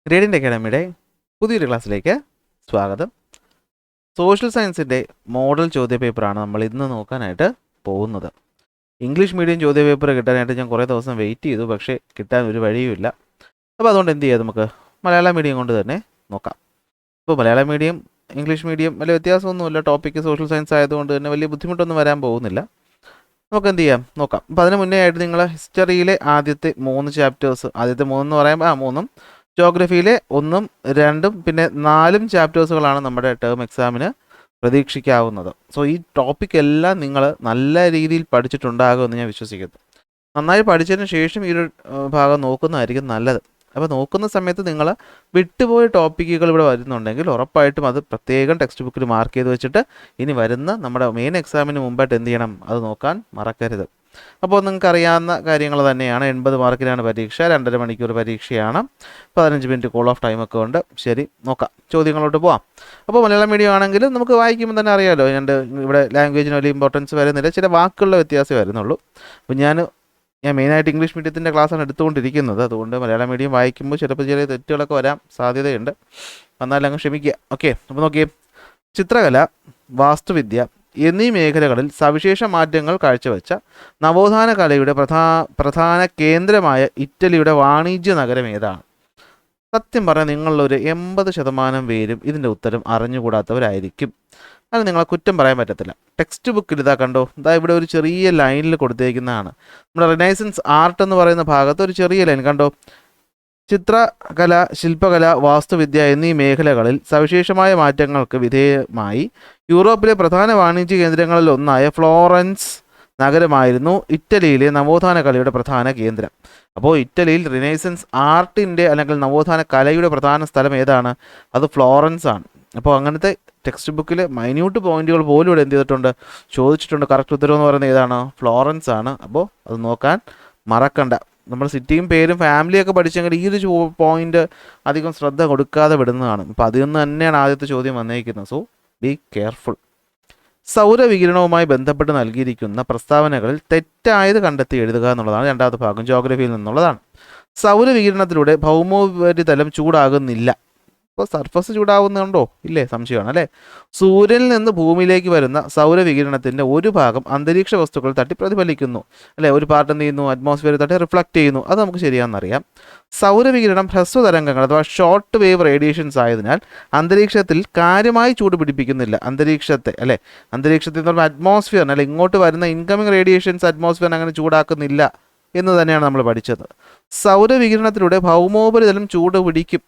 ഗ്രേഡിൻ്റെ അക്കാഡമിയുടെ പുതിയൊരു ക്ലാസ്സിലേക്ക് സ്വാഗതം. സോഷ്യൽ സയൻസിൻ്റെ മോഡൽ ചോദ്യപേപ്പറാണ് നമ്മൾ ഇന്ന് നോക്കാനായിട്ട് പോകുന്നത്. ഇംഗ്ലീഷ് മീഡിയം ചോദ്യപേപ്പർ കിട്ടാനായിട്ട് ഞാൻ കുറേ ദിവസം വെയിറ്റ് ചെയ്തു, പക്ഷേ കിട്ടാൻ ഒരു വഴിയുമില്ല. അപ്പോൾ അതുകൊണ്ട് എന്ത് ചെയ്യാം, നമുക്ക് മലയാളം മീഡിയം കൊണ്ട് തന്നെ നോക്കാം. ഇപ്പോൾ മലയാളം മീഡിയം ഇംഗ്ലീഷ് മീഡിയം വലിയ വ്യത്യാസമൊന്നുമില്ല. ടോപ്പിക്ക് സോഷ്യൽ സയൻസ് ആയതുകൊണ്ട് തന്നെ വലിയ ബുദ്ധിമുട്ടൊന്നും വരാൻ പോകുന്നില്ല. നമുക്ക് എന്ത് ചെയ്യാം നോക്കാം. അപ്പോൾ അതിന് മുന്നേ ആയിട്ട് നിങ്ങൾ ഹിസ്റ്ററിയിലെ ആദ്യത്തെ 3 ചാപ്റ്റേഴ്സ്, ആദ്യത്തെ 3 എന്ന് പറയുമ്പോൾ 3ഉം, ജോഗ്രഫിയിലെ 1ഉം 2ഉം പിന്നെ 4ഉം ചാപ്റ്റേഴ്സുകളാണ് നമ്മുടെ ടേം എക്സാമിന് പ്രതീക്ഷിക്കാവുന്നത്. സോ ഈ ടോപ്പിക് എല്ലാം നിങ്ങൾ നല്ല രീതിയിൽ പഠിച്ചിട്ടുണ്ടാകുമെന്ന് ഞാൻ വിശ്വസിക്കുന്നു. നന്നായി പഠിച്ചതിന് ശേഷം ഈ ഒരു ഭാഗം നോക്കുന്നതായിരിക്കും നല്ലത്. അപ്പോൾ നോക്കുന്ന സമയത്ത് നിങ്ങൾ വിട്ടുപോയ ടോപ്പിക്കുകൾ ഇവിടെ വരുന്നുണ്ടെങ്കിൽ ഉറപ്പായിട്ടും അത് പ്രത്യേകം ടെക്സ്റ്റ് ബുക്കിൽ മാർക്ക് ചെയ്ത് വെച്ചിട്ട് ഇനി വരുന്ന നമ്മുടെ മെയിൻ എക്സാമിന് മുമ്പായിട്ട് എന്ത് ചെയ്യണം, അത് നോക്കാൻ മറക്കരുത്. അപ്പോൾ നിങ്ങൾക്ക് അറിയാവുന്ന കാര്യങ്ങൾ തന്നെയാണ്. 80 മാർക്കിനാണ് പരീക്ഷ, 2.5 മണിക്കൂർ പരീക്ഷയാണ്, 15 മിനിറ്റ് കോൾ ഓഫ് ടൈമൊക്കെ ഉണ്ട്. ശരി, നോക്കാം, ചോദ്യങ്ങളോട്ട് പോവാം. അപ്പോൾ മലയാളം മീഡിയം ആണെങ്കിൽ നമുക്ക് വായിക്കുമ്പോൾ തന്നെ അറിയാമല്ലോ, ഇവിടെ ലാംഗ്വേജിന് വലിയ ഇമ്പോർട്ടൻസ് വരുന്നില്ല, ചില വാക്കുകളുടെ വ്യത്യാസമേ വരുന്നുള്ളൂ. അപ്പോൾ ഞാൻ മെയിനായിട്ട് ഇംഗ്ലീഷ് മീഡിയത്തിൻ്റെ ക്ലാസ്സാണ് എടുത്തുകൊണ്ടിരിക്കുന്നത്. അതുകൊണ്ട് മലയാളം മീഡിയം വായിക്കുമ്പോൾ ചിലപ്പോൾ ചെറിയ തെറ്റുകളൊക്കെ വരാൻ സാധ്യതയുണ്ട്. എന്നാലും അങ്ങ് ക്ഷമിക്കുക. ഓക്കെ, അപ്പോൾ നോക്കിയേ, ചിത്രകല, വാസ്തുവിദ്യ എന്നീ മേഖലകളിൽ സവിശേഷ മാറ്റങ്ങൾ കാഴ്ചവെച്ച നവോത്ഥാന കലയുടെ പ്രധാന കേന്ദ്രമായ ഇറ്റലിയുടെ വാണിജ്യ നഗരം ഏതാണ്? സത്യം പറഞ്ഞാൽ നിങ്ങളൊരു 80% പേരും ഇതിൻ്റെ ഉത്തരം അറിഞ്ഞുകൂടാത്തവരായിരിക്കും. അത് നിങ്ങളെ കുറ്റം പറയാൻ പറ്റത്തില്ല. ടെക്സ്റ്റ് ബുക്കിൽ ഇതാ കണ്ടോ, ഇതാ ഇവിടെ ഒരു ചെറിയ ലൈനിൽ കൊടുത്തേക്കുന്നതാണ്. നമ്മുടെ റിനൈസൻസ് ആർട്ട് എന്ന് പറയുന്ന ഭാഗത്ത് ഒരു ചെറിയ ലൈൻ കണ്ടോ. ചിത്രകല, ശില്പകല, വാസ്തുവിദ്യ എന്നീ മേഖലകളിൽ സവിശേഷമായ മാറ്റങ്ങൾക്ക് വിധേയമായി യൂറോപ്പിലെ പ്രധാന വാണിജ്യ കേന്ദ്രങ്ങളിൽ ഒന്നായ ഫ്ലോറൻസ് നഗരമായിരുന്നു ഇറ്റലിയിലെ നവോത്ഥാന കലയുടെ പ്രധാന കേന്ദ്രം. അപ്പോൾ ഇറ്റലിയിൽ റിനൈസൻസ് ആർട്ടിൻ്റെ അല്ലെങ്കിൽ നവോത്ഥാന കലയുടെ പ്രധാന സ്ഥലം ഏതാണ്? അത് ഫ്ലോറൻസ് ആണ്. അപ്പോൾ അങ്ങനത്തെ ടെക്സ്റ്റ് ബുക്കിൽ മൈന്യൂട്ട് പോയിന്റുകൾ പോലും ഇവിടെ എന്ത് ചെയ്തിട്ടുണ്ട്, ചോദിച്ചിട്ടുണ്ട്. കറക്റ്റ് ഉത്തരം എന്ന് പറയുന്നത് ഏതാണ്? ഫ്ലോറൻസ് ആണ്. അപ്പോൾ അത് നോക്കാൻ മറക്കണ്ട. നമ്മൾ സിറ്റിയും പേരും ഫാമിലിയൊക്കെ പഠിച്ചെങ്കിൽ ഈ ഒരു പോയിന്റ് അധികം ശ്രദ്ധ കൊടുക്കാതെ വിടുന്നതാണ്. അപ്പോൾ അതിൽ നിന്ന് തന്നെയാണ് ആദ്യത്തെ ചോദ്യം വന്നിരിക്കുന്നത്. So be careful. സൗരവികിരണവുമായി ബന്ധപ്പെട്ട് നൽകിയിരിക്കുന്ന പ്രസ്താവനകളിൽ തെറ്റായത് കണ്ടെത്തി എഴുതുക എന്നുള്ളതാണ് രണ്ടാമത്തെ ഭാഗം, ജോഗ്രഫിയിൽ നിന്നുള്ളതാണ്. സൗരവികിരണത്തിലൂടെ ഭൗമോപരിതലം ചൂടാകുന്നില്ല. അപ്പോൾ സർഫസ് ചൂടാവുന്നുണ്ടോ? ഇല്ലേ, സംശയമാണ് അല്ലേ. സൂര്യനിൽ നിന്ന് ഭൂമിയിലേക്ക് വരുന്ന സൗരവികിരണത്തിൻ്റെ ഒരു ഭാഗം അന്തരീക്ഷ വസ്തുക്കൾ തട്ടി പ്രതിഫലിക്കുന്നു, അല്ലേ. ഒരു പാർട്ട് എന്ത് ചെയ്യുന്നു, അറ്റ്മോസ്ഫിയർ തട്ടി റിഫ്ലക്റ്റ് ചെയ്യുന്നു. അത് നമുക്ക് ശരിയാണെന്നറിയാം. സൗരവികിരണം ഹ്രസ്വതരംഗങ്ങൾ അഥവാ ഷോർട്ട് വേവ് റേഡിയേഷൻസ് ആയതിനാൽ അന്തരീക്ഷത്തിൽ കാര്യമായി ചൂട് പിടിപ്പിക്കുന്നില്ല. അന്തരീക്ഷത്തെ എന്ന് പറയുമ്പോൾ അറ്റ്മോസ്ഫിയറിന് ഇങ്ങോട്ട് വരുന്ന ഇൻകമിങ് റേഡിയേഷൻസ് അറ്റ്മോസ്ഫിയറിന് അങ്ങനെ ചൂടാക്കുന്നില്ല എന്ന് തന്നെയാണ് നമ്മൾ പഠിച്ചത്. സൗരവികിരണത്തിലൂടെ ഭൗമോപരിതലം ചൂട് പിടിക്കും,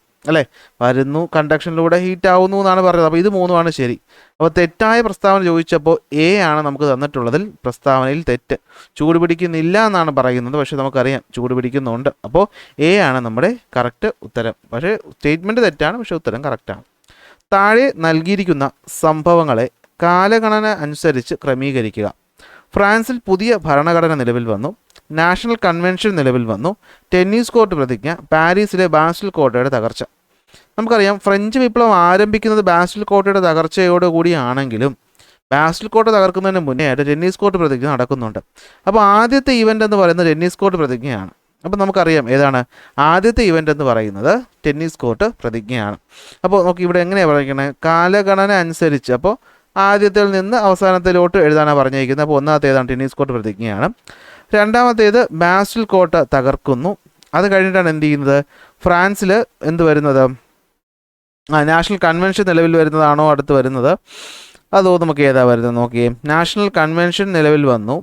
വരുന്നു, കണ്ടക്ഷനിലൂടെ ഹീറ്റ് ആവുന്നു എന്നാണ് പറയുന്നത്. അപ്പോൾ ഇത് 3ആണ് ശരി. അപ്പോൾ തെറ്റായ പ്രസ്താവന ചോദിച്ചപ്പോൾ എ ആണ് നമുക്ക് തന്നിട്ടുള്ളതിൽ പ്രസ്താവനയിൽ തെറ്റ്. ചൂട് പിടിക്കുന്നില്ല എന്നാണ് പറയുന്നത്, പക്ഷേ നമുക്കറിയാം ചൂട് പിടിക്കുന്നുണ്ട്. അപ്പോൾ എ ആണ് നമ്മുടെ കറക്റ്റ് ഉത്തരം. പക്ഷേ സ്റ്റേറ്റ്മെൻറ്റ് തെറ്റാണ്, പക്ഷേ ഉത്തരം കറക്റ്റാണ്. താഴെ നൽകിയിരിക്കുന്ന സംഭവങ്ങളെ കാലഗണന അനുസരിച്ച് ക്രമീകരിക്കുക. ഫ്രാൻസിൽ പുതിയ ഭരണഘടന നിലവിൽ വന്നു, നാഷണൽ കൺവെൻഷൻ നിലവിൽ വന്നു, ടെന്നീസ് കോർട്ട് പ്രതിജ്ഞ, പാരീസിലെ ബാസ്റ്റൽ കോട്ടയുടെ തകർച്ച. നമുക്കറിയാം ഫ്രഞ്ച് വിപ്ലവം ആരംഭിക്കുന്നത് ബാസ്റ്റൽ കോട്ടയുടെ തകർച്ചയോടുകൂടിയാണെങ്കിലും ബാസ്റ്റൽ കോട്ട തകർക്കുന്നതിന് മുന്നേ ആയിട്ട് ടെന്നീസ് കോർട്ട് പ്രതിജ്ഞ നടക്കുന്നുണ്ട്. അപ്പോൾ ആദ്യത്തെ ഇവൻ്റ് എന്ന് പറയുന്നത് ടെന്നീസ് കോർട്ട് പ്രതിജ്ഞയാണ്. അപ്പോൾ നമുക്കറിയാം ഏതാണ് ആദ്യത്തെ ഇവൻ്റ് എന്ന് പറയുന്നത്, ടെന്നീസ് കോർട്ട് പ്രതിജ്ഞയാണ്. അപ്പോൾ നോക്കി ഇവിടെ എങ്ങനെയാണ് പറയുന്നത്, കാലഗണന അനുസരിച്ച്. അപ്പോൾ ആദ്യത്തിൽ നിന്ന് അവസാനത്തിലോട്ട് എഴുതാനാണ് പറഞ്ഞിരിക്കുന്നത്. അപ്പോൾ ഒന്നാമത്തേതാണ് ടെന്നീസ് കോർട്ട് പ്രതിജ്ഞയാണ്. രണ്ടാമത്തേത് ബാസ്റ്റൽ കോട്ട തകർക്കുന്നു. അത് കഴിഞ്ഞിട്ടാണ് എന്ത് ചെയ്യുന്നത്, ഫ്രാൻസിൽ എന്ത് വരുന്നത്, നാഷണൽ കൺവെൻഷൻ നിലവിൽ വരുന്നതാണോ അടുത്ത് വരുന്നത്, അതോ നമുക്ക് ഏതാ വരുന്നത് നോക്കിയേ. നാഷണൽ കൺവെൻഷൻ നിലവിൽ വന്നു,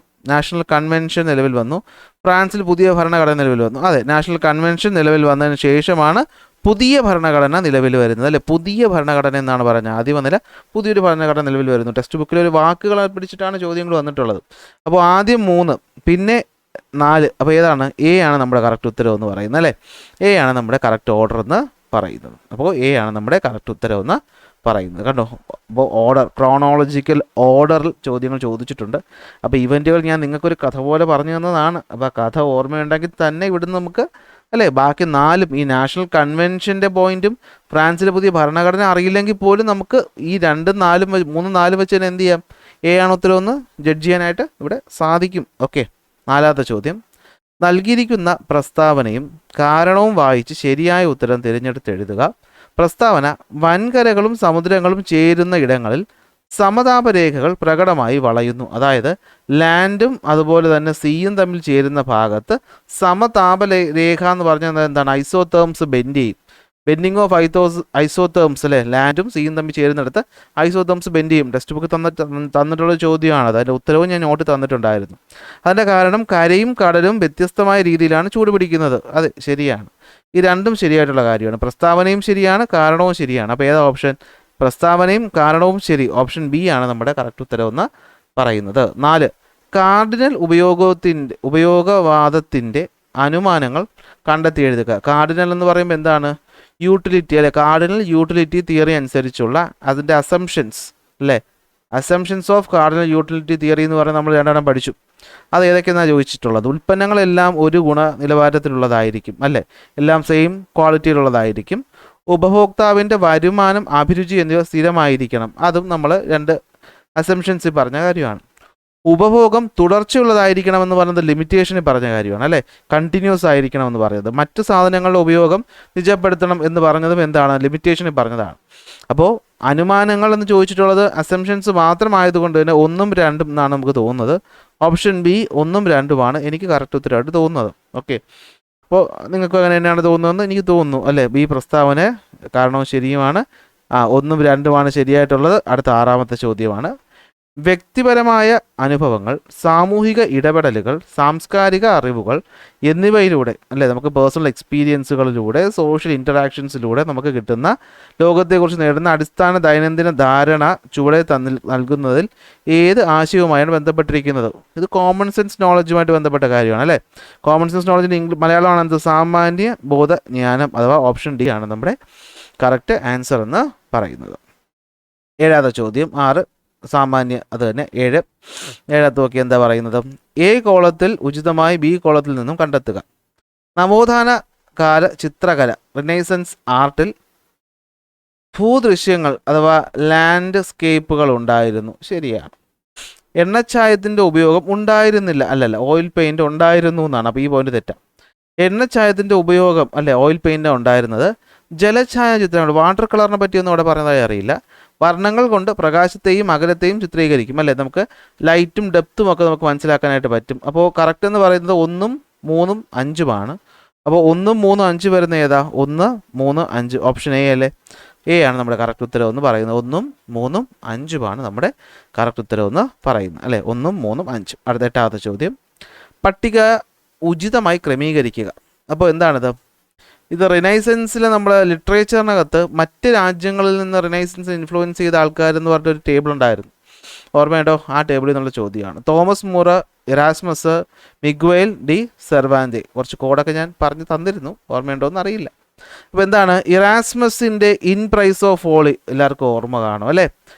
ഫ്രാൻസിൽ പുതിയ ഭരണഘടന നിലവിൽ വന്നു. അതെ, നാഷണൽ കൺവെൻഷൻ നിലവിൽ വന്നതിന് ശേഷമാണ് പുതിയ ഭരണഘടന നിലവിൽ വരുന്നത്, അല്ലേ. പുതിയ ഭരണഘടന എന്നാണ് പറഞ്ഞത്, ആദ്യം വന്നില്ല, പുതിയൊരു ഭരണഘടന നിലവിൽ വരുന്നു. ടെക്സ്റ്റ് ബുക്കിൽ ഒരു വാക്കുകൾ പിടിച്ചിട്ടാണ് ചോദ്യങ്ങൾ വന്നിട്ടുള്ളത്. അപ്പോൾ ആദ്യം 3 പിന്നെ 4. അപ്പോൾ ഏതാണ്? എ ആണ് നമ്മുടെ കറക്റ്റ് ഉത്തരം എന്ന് പറയുന്നത്, അല്ലേ. എ ആണ് നമ്മുടെ കറക്റ്റ് ഓർഡർ എന്ന് പറയുന്നത്. അപ്പോൾ എ ആണ് നമ്മുടെ കറക്റ്റ് ഉത്തരം എന്ന് പറയുന്നത്, കണ്ടോ. അപ്പോൾ ക്രോണോളജിക്കൽ ഓർഡറിൽ ചോദ്യങ്ങൾ ചോദിച്ചിട്ടുണ്ട്. അപ്പോൾ ഇവൻറ്റുകൾ ഞാൻ നിങ്ങൾക്കൊരു കഥ പോലെ പറഞ്ഞു തന്നതാണ്. അപ്പോൾ ആ കഥ ഓർമ്മയുണ്ടെങ്കിൽ തന്നെ ഇവിടുന്ന് നമുക്ക്, ബാക്കി 4ഉം ഈ നാഷണൽ കൺവെൻഷൻ്റെ പോയിന്റും ഫ്രാൻസിലെ പുതിയ ഭരണഘടന അറിയില്ലെങ്കിൽ പോലും നമുക്ക് ഈ 2, 4, 3, 4 വെച്ച് തന്നെ എന്ത് ചെയ്യാം, എ ആണ് ഉത്തരവെന്ന് ജഡ്ജ് ചെയ്യാനായിട്ട് ഇവിടെ സാധിക്കും. ഓക്കെ, 4ാമത്തെ ചോദ്യം. നൽകിയിരിക്കുന്ന പ്രസ്താവനയും കാരണവും വായിച്ച് ശരിയായ ഉത്തരം തിരഞ്ഞെടുത്തെഴുതുക. പ്രസ്താവന വൻകരകളും സമുദ്രങ്ങളും ചേരുന്ന ഇടങ്ങളിൽ സമതാപരേഖകൾ പ്രകടമായി വളയുന്നു. അതായത് ലാൻഡും അതുപോലെ തന്നെ സീയും തമ്മിൽ ചേരുന്ന ഭാഗത്ത് സമതാപരേഖ എന്ന് പറഞ്ഞാൽ എന്താണ്? ഐസോതേംസ് ബെൻഡ് ചെയ്യും. ബെൻഡിങ് ഓഫ് ഐസോതേംസ് അല്ലേ, ലാൻഡും സീയും തമ്മിൽ ചേരുന്നിടത്ത് ഐസോതേംസ് ബെൻഡ് ചെയ്യും. ടെക്സ്റ്റ് ബുക്ക് തന്നിട്ടുള്ള ചോദ്യമാണ്. അതിൻ്റെ ഉത്തരവും ഞാൻ നോട്ട് തന്നിട്ടുണ്ടായിരുന്നു. അതിൻ്റെ കാരണം കരയും കടലും വ്യത്യസ്തമായ രീതിയിലാണ് ചൂട് പിടിക്കുന്നത്. അതെ, ശരിയാണ്. ഈ രണ്ടും ശരിയായിട്ടുള്ള കാര്യമാണ്. പ്രസ്താവനയും ശരിയാണ്, കാരണവും ശരിയാണ്. അപ്പോൾ ഏതാ ഓപ്ഷൻ? പ്രസ്താവനയും കാരണവും ശരി. ഓപ്ഷൻ ബി ആണ് നമ്മുടെ കറക്റ്റ് ഉത്തരവെന്ന് പറയുന്നത്. 4. കാർഡിനൽ ഉപയോഗവാദത്തിൻ്റെ അനുമാനങ്ങൾ കണ്ടെത്തി എഴുതുക. കാർഡിനൽ എന്ന് പറയുമ്പോൾ എന്താണ്? യൂട്ടിലിറ്റി അല്ലെ, കാർഡിനൽ യൂട്ടിലിറ്റി തിയറി അനുസരിച്ചുള്ള അതിൻ്റെ അസംഷൻസ് അല്ലേ, assumptions of cardinal utility theory എന്ന് പറയുന്നത് നമ്മൾ രണ്ടെണ്ണം പഠിച്ചു. അത് ഏതൊക്കെയെന്നാണ് ചോദിച്ചിട്ടുള്ളത്? ഉൽപ്പന്നങ്ങളെല്ലാം ഒരു ഗുണ നിലവാരത്തിലുള്ളതായിരിക്കും അല്ലേ, എല്ലാം സെയിം ക്വാളിറ്റിയിലുള്ളതായിരിക്കും. ഉപഭോക്താവിൻ്റെ വരുമാനം, അഭിരുചി എന്നിവ സ്ഥിരമായിരിക്കണം. അതും നമ്മൾ 2 അസംഷൻസിൽ പറഞ്ഞ കാര്യമാണ്. ഉപഭോഗം തുടർച്ചയുള്ളതായിരിക്കണമെന്ന് പറയുന്നത് ലിമിറ്റേഷനിൽ പറഞ്ഞ കാര്യമാണ് അല്ലേ, കണ്ടിന്യൂസ് ആയിരിക്കണമെന്ന് പറയുന്നത്. മറ്റു സാധനങ്ങളുടെ ഉപയോഗം നിജപ്പെടുത്തണം എന്ന് പറഞ്ഞതും എന്താണ്? ലിമിറ്റേഷനിൽ പറഞ്ഞതാണ്. അപ്പോൾ അനുമാനങ്ങൾ എന്ന് ചോദിച്ചിട്ടുള്ളത് അസംഷൻസ് മാത്രമായതുകൊണ്ട് തന്നെ 1ഉം 2ഉം എന്നാണ് നമുക്ക് തോന്നുന്നത്. ഓപ്ഷൻ ബി 1ഉം 2ഉമാണ് എനിക്ക് കറക്റ്റ് ഉത്തരമായിട്ട് തോന്നുന്നത്. ഓക്കെ, അപ്പോൾ നിങ്ങൾക്ക് അങ്ങനെ തന്നെയാണ് തോന്നുന്നതെന്ന് എനിക്ക് തോന്നുന്നു അല്ലേ. ബി പ്രസ്താവന കാരണവും ശരിയുമാണ്. 1ഉം 2ഉമാണ് ശരിയായിട്ടുള്ളത്. അടുത്ത 6ാമത്തെ ചോദ്യമാണ്. വ്യക്തിപരമായ അനുഭവങ്ങൾ, സാമൂഹിക ഇടപെടലുകൾ, സാംസ്കാരിക അറിവുകൾ എന്നിവയിലൂടെ അല്ലേ, നമുക്ക് പേഴ്സണൽ എക്സ്പീരിയൻസുകളിലൂടെ സോഷ്യൽ ഇൻറ്ററാക്ഷൻസിലൂടെ നമുക്ക് കിട്ടുന്ന ലോകത്തെക്കുറിച്ച് നേടുന്ന അടിസ്ഥാന ദൈനംദിന ധാരണ ചുവടെ നൽകുന്നതിൽ ഏത് ആശയവുമായാണ് ബന്ധപ്പെട്ടിരിക്കുന്നത്? ഇത് കോമൺ സെൻസ് നോളജുമായിട്ട് ബന്ധപ്പെട്ട കാര്യമാണ് അല്ലേ. കോമൺ സെൻസ് നോളജിൻ്റെ മലയാളമാണ് എന്ത്? സാമാന്യ ബോധജ്ഞാനം, അഥവാ ഓപ്ഷൻ ഡി ആണ് നമ്മുടെ കറക്റ്റ് ആൻസർ എന്ന് പറയുന്നത്. 7ാമത്തെ ചോദ്യം. 6 സാമാന്യ, അത് തന്നെ 7. 7ാമത്തെ നോക്കി എന്താ പറയുന്നത്? എ കോളത്തിൽ ഉചിതമായി ബി കോളത്തിൽ നിന്നും കണ്ടെത്തുക. നവോത്ഥാന കാല ചിത്രകല, റിനൈസൻസ് ആർട്ടിൽ ഭൂദൃശ്യങ്ങൾ അഥവാ ലാൻഡ്സ്കേപ്പുകൾ ഉണ്ടായിരുന്നു. ശരിയാണ്. എണ്ണച്ചായത്തിൻ്റെ ഉപയോഗം ഉണ്ടായിരുന്നില്ല. അല്ലല്ല, ഓയിൽ പെയിൻറ് ഉണ്ടായിരുന്നു എന്നാണ്. അപ്പോൾ ഈ പോയിന്റ് തെറ്റാം. എണ്ണച്ചായത്തിൻ്റെ ഉപയോഗം അല്ലേ, ഓയിൽ പെയിൻ്റ് ഉണ്ടായിരുന്നത്. ജലഛായ ചിത്രങ്ങൾ, വാട്ടർ കളറിനെ പറ്റിയൊന്നും ഇവിടെ പറഞ്ഞതായി അറിയില്ല. വർണ്ണങ്ങൾ കൊണ്ട് പ്രകാശത്തെയും അകലത്തെയും ചിത്രീകരിക്കും അല്ലേ, നമുക്ക് ലൈറ്റും ഡെപ്തും ഒക്കെ നമുക്ക് മനസ്സിലാക്കാനായിട്ട് പറ്റും. അപ്പോൾ കറക്റ്റ് എന്ന് പറയുന്നത് 1ഉം 3ഉം 5ഉമാണ്. അപ്പോൾ 1ഉം 3ഉം 5 വരുന്ന ഏതാ? 1, 3, 5. ഓപ്ഷൻ എ അല്ലേ, എ ആണ് നമ്മുടെ കറക്റ്റ് ഉത്തരവ് എന്ന് പറയുന്നത്. 1ഉം 3ഉം 5ഉമാണ് നമ്മുടെ കറക്റ്റ് ഉത്തരവ് എന്ന് പറയുന്നത് അല്ലേ, 1ഉം 3ഉം 5ഉം. അടുത്ത 8ാമത്തെ ചോദ്യം. പട്ടിക ഉചിതമായി ക്രമീകരിക്കുക. അപ്പോൾ എന്താണിത്? ഇത് റിനൈസൻസിൽ നമ്മൾ ലിറ്ററേച്ചറിനകത്ത് മറ്റ് രാജ്യങ്ങളിൽ നിന്ന് റിനൈസൻസ് ഇൻഫ്ലുവൻസ് ചെയ്ത ആൾക്കാരെന്ന് പറഞ്ഞൊരു ടേബിൾ ഉണ്ടായിരുന്നു. ഓർമ്മയുണ്ടോ? ആ ടേബിളിൽ നിന്നുള്ള ചോദ്യമാണ്. Thomas More, Erasmus, Miguel de Cervantes. കുറച്ച് കോഡൊക്കെ ഞാൻ പറഞ്ഞു തന്നിരുന്നു, ഓർമ്മയുണ്ടോ എന്ന് അറിയില്ല. അപ്പോൾ എന്താണ്? ഇറാസ്മസിൻ്റെ ഇൻ പ്രൈസ് ഓഫ് ഫോളി എല്ലാവർക്കും ഓർമ്മ കാണും അല്ലേ.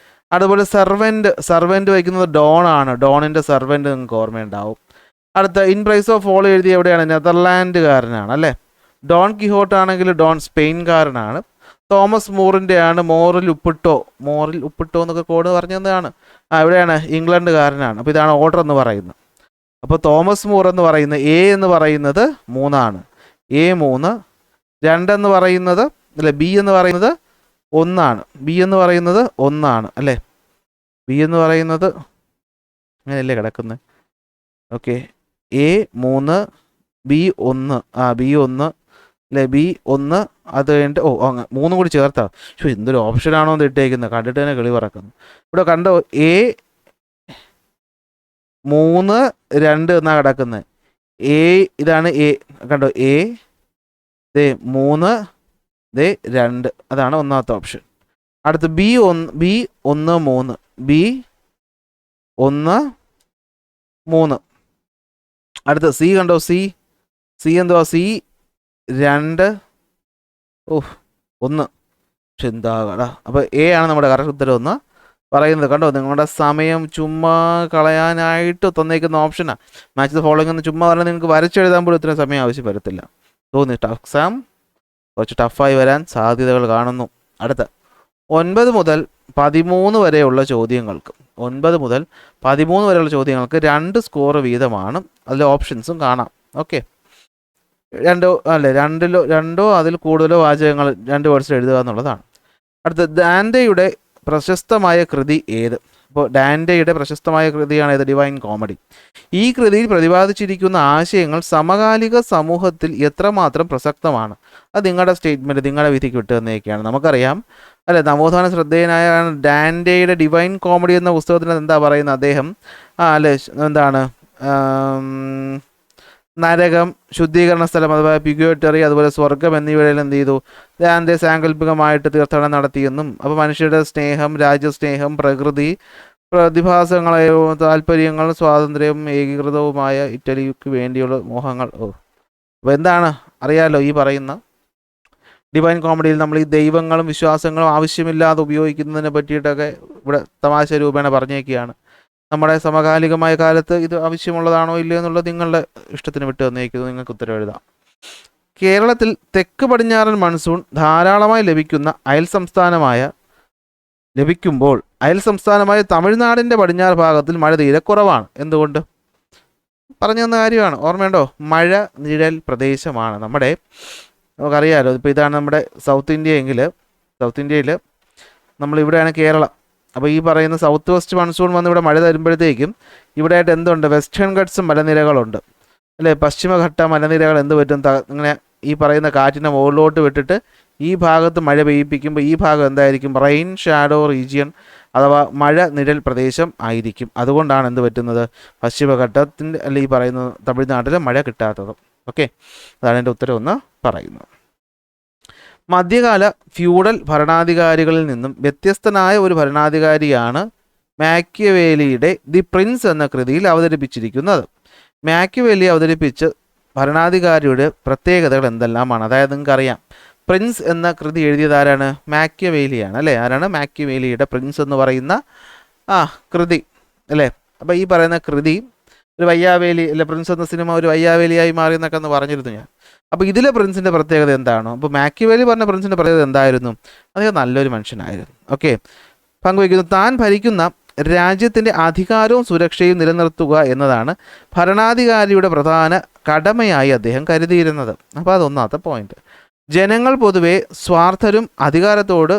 അതുപോലെ സെർവൻറ്റ് വയ്ക്കുന്നത് ഡോൺ ആണ്. ഡോണിൻ്റെ സെർവൻറ്റ് നിങ്ങൾക്ക് ഓർമ്മയുണ്ടാവും. അടുത്ത ഇൻ പ്രൈസ് ഓഫ് ഫോളി എഴുതിയ എവിടെയാണ്? നെതർലാൻഡുകാരനാണ് അല്ലേ. ഡോൺ കിഹോട്ട് ആണെങ്കിൽ ഡോൺ സ്പെയിൻകാരനാണ്. തോമസ് മൂറിൻ്റെ ആണ് മോറിൽ ഉപ്പിട്ടോ എന്നൊക്കെ കോഡ് പറഞ്ഞതാണ്. എവിടെയാണ്? ഇംഗ്ലണ്ടുകാരനാണ്. അപ്പോൾ ഇതാണ് ഓർഡർ എന്ന് പറയുന്നത്. അപ്പോൾ തോമസ് മൂർ എന്ന് പറയുന്നത് എ എന്ന് പറയുന്നത് 3ആണ്. എ 3. 2 എന്ന് പറയുന്നത് അല്ലേ, ബി എന്ന് പറയുന്നത് 1ആണ്. ബി എന്ന് പറയുന്നത് 1ആണ് അല്ലേ. ബി എന്ന് പറയുന്നത് അങ്ങനെയല്ലേ കിടക്കുന്നത്. Okay, A 3, B 1. ബി 1 അല്ലേ, ബി 1. അത് കഴിഞ്ഞിട്ട് 3 കൂടി ചേർത്താ. എന്തൊരു ഓപ്ഷനാണോ എന്ന് ഇട്ടേക്കുന്നത്, കണ്ടിട്ട് തന്നെ കിളി പറക്കുന്നു. ഇവിടെ കണ്ടോ, എ 3, 2 എന്നാണ് കിടക്കുന്നത്. എ ഇതാണ് എ, കണ്ടോ, എ 3, 2. അതാണ് 1ാമത്തെ ഓപ്ഷൻ. അടുത്ത് ബി 1, 3. ബി 1, 3. അടുത്ത സി കണ്ടോ, സി എന്തുവാ? സി 2, 1. പക്ഷെ എന്താ കടാ. അപ്പോൾ എ ആണ് നമ്മുടെ കറക്റ്റ് ഉത്തരം എന്ന് പറയുന്നത്. കണ്ടോ, നിങ്ങളുടെ സമയം ചുമ്മാ കളയാനായിട്ട് തന്നേക്കുന്ന ഓപ്ഷനാണ്. മാച്ച് ദ ഫോളോയിങ് എന്ന് ചുമ്മാ പറഞ്ഞാൽ നിങ്ങൾക്ക് വരച്ചെഴുതാൻ പോലും ഇത്രയും സമയം ആവശ്യം വരത്തില്ല. തോന്നി എക്സാം കുറച്ച് ടഫായി വരാൻ സാധ്യതകൾ കാണുന്നു. അടുത്ത 9 മുതൽ 13 വരെയുള്ള ചോദ്യങ്ങൾക്ക് 9 മുതൽ 13 വരെയുള്ള ചോദ്യങ്ങൾക്ക് 2 സ്കോർ വീതമാണ്. അതിൽ ഓപ്ഷൻസും കാണാം. ഓക്കെ. രണ്ടോ അതിൽ കൂടുതലോ വാചകങ്ങൾ 2 വേർഡ്സിൽ എഴുതുക എന്നുള്ളതാണ്. അടുത്ത ഡാന്റെയുടെ പ്രശസ്തമായ കൃതി ഏത്? അപ്പോൾ ഡാന്റെയുടെ പ്രശസ്തമായ കൃതിയാണ് ഏത്? Divine comedy. ഈ കൃതിയിൽ പ്രതിപാദിച്ചിരിക്കുന്ന ആശയങ്ങൾ സമകാലിക സമൂഹത്തിൽ എത്രമാത്രം പ്രസക്തമാണ്? അത് നിങ്ങളുടെ സ്റ്റേറ്റ്മെൻറ്റ്, നിങ്ങളുടെ വിധിക്ക് വിട്ടു തന്നേക്കാണ്. നമുക്കറിയാം അല്ലെ, നവോത്ഥാന ശ്രദ്ധേയനായ ഡാന്റെയുടെ ഡിവൈൻ കോമഡി എന്ന പുസ്തകത്തിന് എന്താ പറയുന്നത്? അദ്ദേഹം അല്ലെ എന്താണ് നരകം, ശുദ്ധീകരണ സ്ഥലം അഥവാ പ്യൂഗേറ്ററി, അതുപോലെ സ്വർഗം എന്നിവയിൽ എന്ത് ചെയ്തു? ദാന്തെ സാങ്കല്പികമായിട്ട് തീർത്ഥാടനം നടത്തിയെന്നും, അപ്പോൾ മനുഷ്യരുടെ സ്നേഹം, രാജ്യസ്നേഹം, പ്രകൃതി പ്രതിഭാസങ്ങളെയോ താല്പര്യങ്ങൾ, സ്വാതന്ത്ര്യം, ഏകീകൃതവുമായ ഇറ്റലിക്ക് വേണ്ടിയുള്ള മോഹങ്ങൾ. അപ്പോൾ എന്താണ് അറിയാലോ, ഈ പറയുന്ന ഡിവൈൻ കോമഡിയിൽ നമ്മൾ ഈ ദൈവങ്ങളും വിശ്വാസങ്ങളും ആവശ്യമില്ലാതെ ഉപയോഗിക്കുന്നതിനെ പറ്റിയിട്ടൊക്കെ ഇവിടെ തമാശ രൂപേണ പറഞ്ഞേക്കുകയാണ്. നമ്മുടെ സമകാലികമായ കാലത്ത് ഇത് ആവശ്യമുള്ളതാണോ ഇല്ലയോ എന്നുള്ളത് നിങ്ങളുടെ ഇഷ്ടത്തിന് വിട്ട് തന്നേക്കുന്നത്, നിങ്ങൾക്ക് ഉത്തരം എഴുതാം. കേരളത്തിൽ തെക്ക് പടിഞ്ഞാറൻ മൺസൂൺ ധാരാളമായി ലഭിക്കുമ്പോൾ അയൽ സംസ്ഥാനമായ തമിഴ്നാടിൻ്റെ പടിഞ്ഞാറ് ഭാഗത്തിൽ മഴ തീരെ കുറവാണ്. എന്തുകൊണ്ട്? പറഞ്ഞു തന്ന കാര്യമാണ്, ഓർമ്മയുണ്ടോ? മഴ നിഴൽ പ്രദേശമാണ്. നമുക്കറിയാമല്ലോ, ഇപ്പോൾ ഇതാണ് നമ്മുടെ സൗത്ത് ഇന്ത്യ എങ്കിൽ, സൗത്ത് ഇന്ത്യയിൽ നമ്മളിവിടെയാണ് കേരളം. അപ്പോൾ ഈ പറയുന്ന സൗത്ത് വെസ്റ്റ് മൺസൂൺ വന്ന് ഇവിടെ മഴ തരുമ്പോഴത്തേക്കും ഇവിടെയായിട്ട് എന്തുണ്ട്? വെസ്റ്റേൺ ഘട്ട്സും മലനിരകളുണ്ട് അല്ലേ? പശ്ചിമഘട്ട മലനിരകൾ എന്ത് പറ്റും? ഇങ്ങനെ ഈ പറയുന്ന കാറ്റിനെ മുകളിലോട്ട് വിട്ടിട്ട് ഈ ഭാഗത്ത് മഴ പെയ്യിപ്പിക്കുമ്പോൾ ഈ ഭാഗം എന്തായിരിക്കും? റെയിൻ ഷാഡോ റീജിയൻ അഥവാ മഴ നിഴൽ പ്രദേശം ആയിരിക്കും. അതുകൊണ്ടാണ് എന്ത് പറ്റുന്നത്? പശ്ചിമഘട്ടത്തിൻ്റെ അല്ലെ ഈ പറയുന്ന തമിഴ്നാട്ടിൽ മഴ കിട്ടാത്തത്. ഓക്കെ, അതാണ് എൻ്റെ ഉത്തരം ഒന്ന് പറയുന്നത്. മധ്യകാല ഫ്യൂഡൽ ഭരണാധികാരികളിൽ നിന്നും വ്യത്യസ്തനായ ഒരു ഭരണാധികാരിയാണ് മാക്കിയവേലിയുടെ ദി പ്രിൻസ് എന്ന കൃതിയിൽ അവതരിപ്പിച്ചിരിക്കുന്നത്. മാക്കിയവേലി അവതരിപ്പിച്ച ഭരണാധികാരിയുടെ പ്രത്യേകതകൾ എന്തെല്ലാമാണ്? അതായത് നിങ്ങൾക്കറിയാം, പ്രിൻസ് എന്ന കൃതി എഴുതിയത് ആരാണ്? മാക്കിയവേലിയാണ് അല്ലേ? ആരാണ്? മാക്കിയവേലിയുടെ പ്രിൻസ് എന്ന് പറയുന്ന കൃതി അല്ലേ? അപ്പോൾ ഈ പറയുന്ന കൃതി ഒരു വയ്യാവേലി അല്ലെ, പ്രിൻസ് എന്ന സിനിമ ഒരു വയ്യാവേലിയായി മാറി എന്നൊക്കെ ഒന്ന് പറഞ്ഞിരുന്നു ഞാൻ. അപ്പോൾ ഇതിലെ പ്രിൻസിൻ്റെ പ്രത്യേകത എന്താണ്? അപ്പോൾ മാക്കിയവേലി പറഞ്ഞ പ്രിൻസിൻ്റെ പ്രത്യേകത എന്തായിരുന്നു? അദ്ദേഹം നല്ലൊരു മനുഷ്യനായിരുന്നു. ഓക്കെ, പങ്കുവയ്ക്കുന്നു. താൻ ഭരിക്കുന്ന രാജ്യത്തിൻ്റെ അധികാരവും സുരക്ഷയും നിലനിർത്തുക എന്നതാണ് ഭരണാധികാരിയുടെ പ്രധാന കടമയായി അദ്ദേഹം കരുതിയിരുന്നത്. അപ്പോൾ അതൊന്നാമത്തെ പോയിന്റ്. ജനങ്ങൾ പൊതുവെ സ്വാർത്ഥരും അധികാരത്തോട്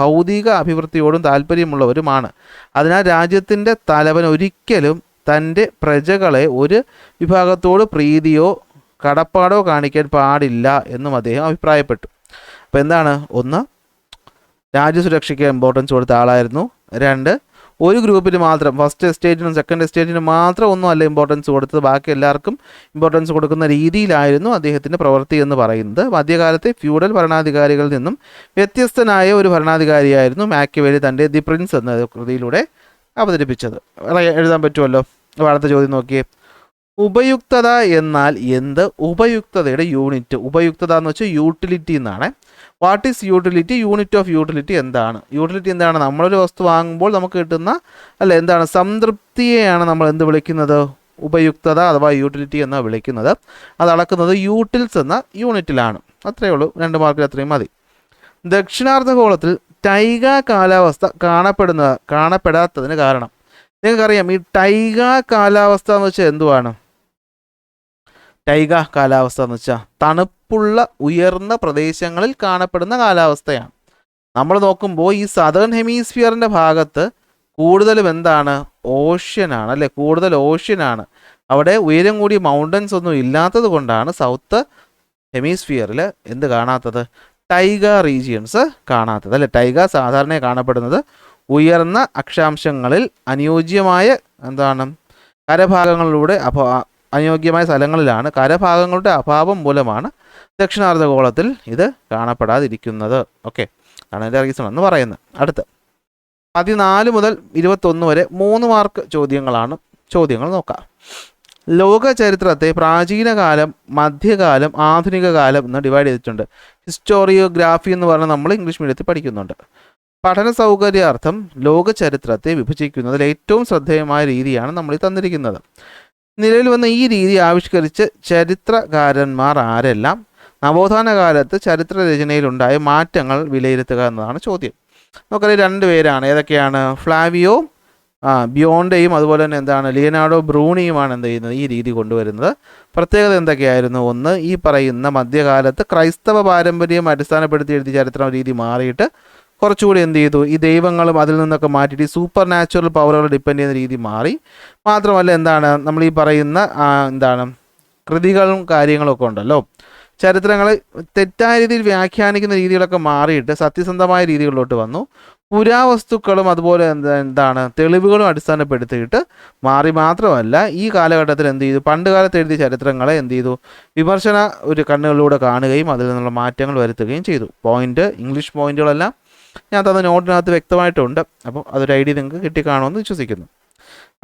ഭൗതിക അഭിവൃദ്ധിയോടും താല്പര്യമുള്ളവരുമാണ്. അതിനാൽ രാജ്യത്തിൻ്റെ തലവൻ ഒരിക്കലും തൻ്റെ പ്രജകളെ ഒരു വിഭാഗത്തോട് പ്രീതിയോ കടപ്പാടോ കാണിക്കാൻ പാടില്ല എന്നും അദ്ദേഹം അഭിപ്രായപ്പെട്ടു. അപ്പോൾ എന്താണ്? ഒന്ന്, രാജ്യസുരക്ഷയ്ക്ക് ഇമ്പോർട്ടൻസ് കൊടുത്ത ആളായിരുന്നു. 2, ഒരു ഗ്രൂപ്പിന് മാത്രം, ഫസ്റ്റ് എസ്റ്റേറ്റിനും സെക്കൻഡ് എസ്റ്റേറ്റിനും മാത്രം ഒന്നും അല്ല ഇമ്പോർട്ടൻസ് കൊടുത്തത്, ബാക്കി എല്ലാവർക്കും ഇമ്പോർട്ടൻസ് കൊടുക്കുന്ന രീതിയിലായിരുന്നു അദ്ദേഹത്തിൻ്റെ പ്രവൃത്തി എന്ന് പറയുന്നത്. മധ്യകാലത്തെ ഫ്യൂഡൽ ഭരണാധികാരികളിൽ നിന്നും വ്യത്യസ്തനായ ഒരു ഭരണാധികാരിയായിരുന്നു മാക്കിയവേലി തൻ്റെ ദി പ്രിൻസ് എന്ന കൃതിയിലൂടെ അവതരിപ്പിച്ചത്. എഴുതാൻ പറ്റുമല്ലോ. അടുത്ത ചോദ്യം നോക്കിയേ. ഉപയുക്തത എന്നാൽ എന്ത്? ഉപയുക്തതയുടെ യൂണിറ്റ്. ഉപയുക്തത എന്ന് വെച്ചാൽ യൂട്ടിലിറ്റി എന്നാണ്. What is utility? Unit of utility എന്താണ്? യൂട്ടിലിറ്റി എന്താണ്? നമ്മളൊരു വസ്തു വാങ്ങുമ്പോൾ നമുക്ക് കിട്ടുന്ന എന്താണ്? സംതൃപ്തിയെയാണ് നമ്മൾ എന്ത് വിളിക്കുന്നത്? ഉപയുക്തത അഥവാ യൂട്ടിലിറ്റി എന്ന് വിളിക്കുന്നത്. അത് അളക്കുന്നത് യൂട്ടിൽസ് എന്ന യൂണിറ്റിലാണ്. അത്രയേ ഉള്ളൂ, 2 മാർക്കിൽ അത്രയും മതി. ദക്ഷിണാർദ്ധഗോളത്തിൽ ടൈഗ കാലാവസ്ഥ കാണപ്പെടാത്തതിന് കാരണം? നിങ്ങൾക്കറിയാം, ഈ ടൈഗ കാലാവസ്ഥ എന്ന് വെച്ചാൽ എന്തുവാണ്? ടൈഗ കാലാവസ്ഥ എന്ന് വെച്ചാൽ തണുപ്പുള്ള ഉയർന്ന പ്രദേശങ്ങളിൽ കാണപ്പെടുന്ന കാലാവസ്ഥയാണ്. നമ്മൾ നോക്കുമ്പോൾ ഈ സദേൺ ഹെമിസ്ഫിയറിൻ്റെ ഭാഗത്ത് കൂടുതലും എന്താണ്? ഓഷ്യനാണ് അല്ലേ? കൂടുതൽ ഓഷ്യനാണ്. അവിടെ ഉയരം കൂടിയ മൗണ്ടൻസ് ഒന്നും ഇല്ലാത്തത് കൊണ്ടാണ് സൗത്ത് ഹെമിസ്ഫിയറിൽ എന്ത് കാണാത്തത്? ടൈഗ റീജിയൻസ് കാണാത്തത് അല്ലേ? ടൈഗ സാധാരണ കാണപ്പെടുന്നത് ഉയർന്ന അക്ഷാംശങ്ങളിൽ അനുയോജ്യമായ കരഭാഗങ്ങളിലൂടെ അനുയോഗ്യമായ സ്ഥലങ്ങളിലാണ്. കരഭാഗങ്ങളുടെ അഭാവം മൂലമാണ് ദക്ഷിണാർദ്ധഗോളത്തിൽ ഇത് കാണപ്പെടാതിരിക്കുന്നത്. ഓക്കെ, അതാണ് എൻ്റെ റീസൺ എന്ന് പറയുന്നത്. അടുത്ത് 14 മുതൽ 21 വരെ 3 മാർക്ക് ചോദ്യങ്ങൾ നോക്കാം. ലോക ചരിത്രത്തെ പ്രാചീനകാലം, മധ്യകാലം, ആധുനിക കാലം എന്ന് ഡിവൈഡ് ചെയ്തിട്ടുണ്ട്. ഹിസ്റ്റോറിയോഗ്രാഫി എന്ന് പറഞ്ഞാൽ നമ്മൾ ഇംഗ്ലീഷ് മീഡിയത്തിൽ പഠിക്കുന്നുണ്ട്. പഠന സൗകര്യാർത്ഥം ലോക ചരിത്രത്തെ വിഭജിക്കുന്നതിൽ ഏറ്റവും ശ്രദ്ധേയമായ രീതിയാണ് നമ്മൾ ഈ തന്നിരിക്കുന്നത്. നിലവിൽ വന്ന ഈ രീതി ആവിഷ്കരിച്ച ചരിത്രകാരന്മാർ ആരെല്ലാം? നവോത്ഥാന കാലത്ത് ചരിത്ര രചനയിലുണ്ടായ മാറ്റങ്ങൾ വിലയിരുത്തുക എന്നതാണ് ചോദ്യം. നമുക്കറിയാം 2 പേരാണ്. ഏതൊക്കെയാണ്? ഫ്ലാവിയോ ബിയോണ്ടയും അതുപോലെ തന്നെ എന്താണ് ലിയനാർഡോ ബ്രൂണിയുമാണ് എന്ത് ചെയ്യുന്നത് ഈ രീതി കൊണ്ടുവരുന്നത്. പ്രത്യേകത എന്തൊക്കെയായിരുന്നു? ഒന്ന്, ഈ പറയുന്ന മധ്യകാലത്ത് ക്രൈസ്തവ പാരമ്പര്യം അടിസ്ഥാനപ്പെടുത്തി എഴുതിയ ചരിത്ര രീതി മാറിയിട്ട് കുറച്ചുകൂടി എന്ത് ചെയ്തു, ഈ ദൈവങ്ങളും അതിൽ നിന്നൊക്കെ മാറ്റിയിട്ട് ഈ സൂപ്പർ നാച്ചുറൽ പവറുകൾ ഡിപ്പെൻഡ് ചെയ്യുന്ന രീതി മാറി. മാത്രമല്ല എന്താണ് നമ്മൾ ഈ പറയുന്ന എന്താണ് കൃതികളും കാര്യങ്ങളൊക്കെ ഉണ്ടല്ലോ, ചരിത്രങ്ങൾ തെറ്റായ രീതിയിൽ വ്യാഖ്യാനിക്കുന്ന രീതികളൊക്കെ മാറിയിട്ട് സത്യസന്ധമായ രീതികളിലോട്ട് വന്നു. പുരാവസ്തുക്കളും അതുപോലെ എന്താണ് തെളിവുകളും അടിസ്ഥാനപ്പെടുത്തിയിട്ട് മാറി. മാത്രമല്ല ഈ കാലഘട്ടത്തിൽ എന്ത് ചെയ്തു, പണ്ട് കാലത്ത് എഴുതിയ ചരിത്രങ്ങളെ എന്ത് ചെയ്തു, വിമർശന ഒരു കണ്ണുകളിലൂടെ കാണുകയും അതിൽ നിന്നുള്ള മാറ്റങ്ങൾ വരുത്തുകയും ചെയ്തു. ഇംഗ്ലീഷ് പോയിന്റുകളെല്ലാം ഞാൻ തന്ന നോട്ടിനകത്ത് വ്യക്തമായിട്ടുണ്ട്. അപ്പോൾ അതൊരു ഐഡിയ നിങ്ങൾക്ക് കിട്ടിക്കാണുമെന്ന് വിശ്വസിക്കുന്നു.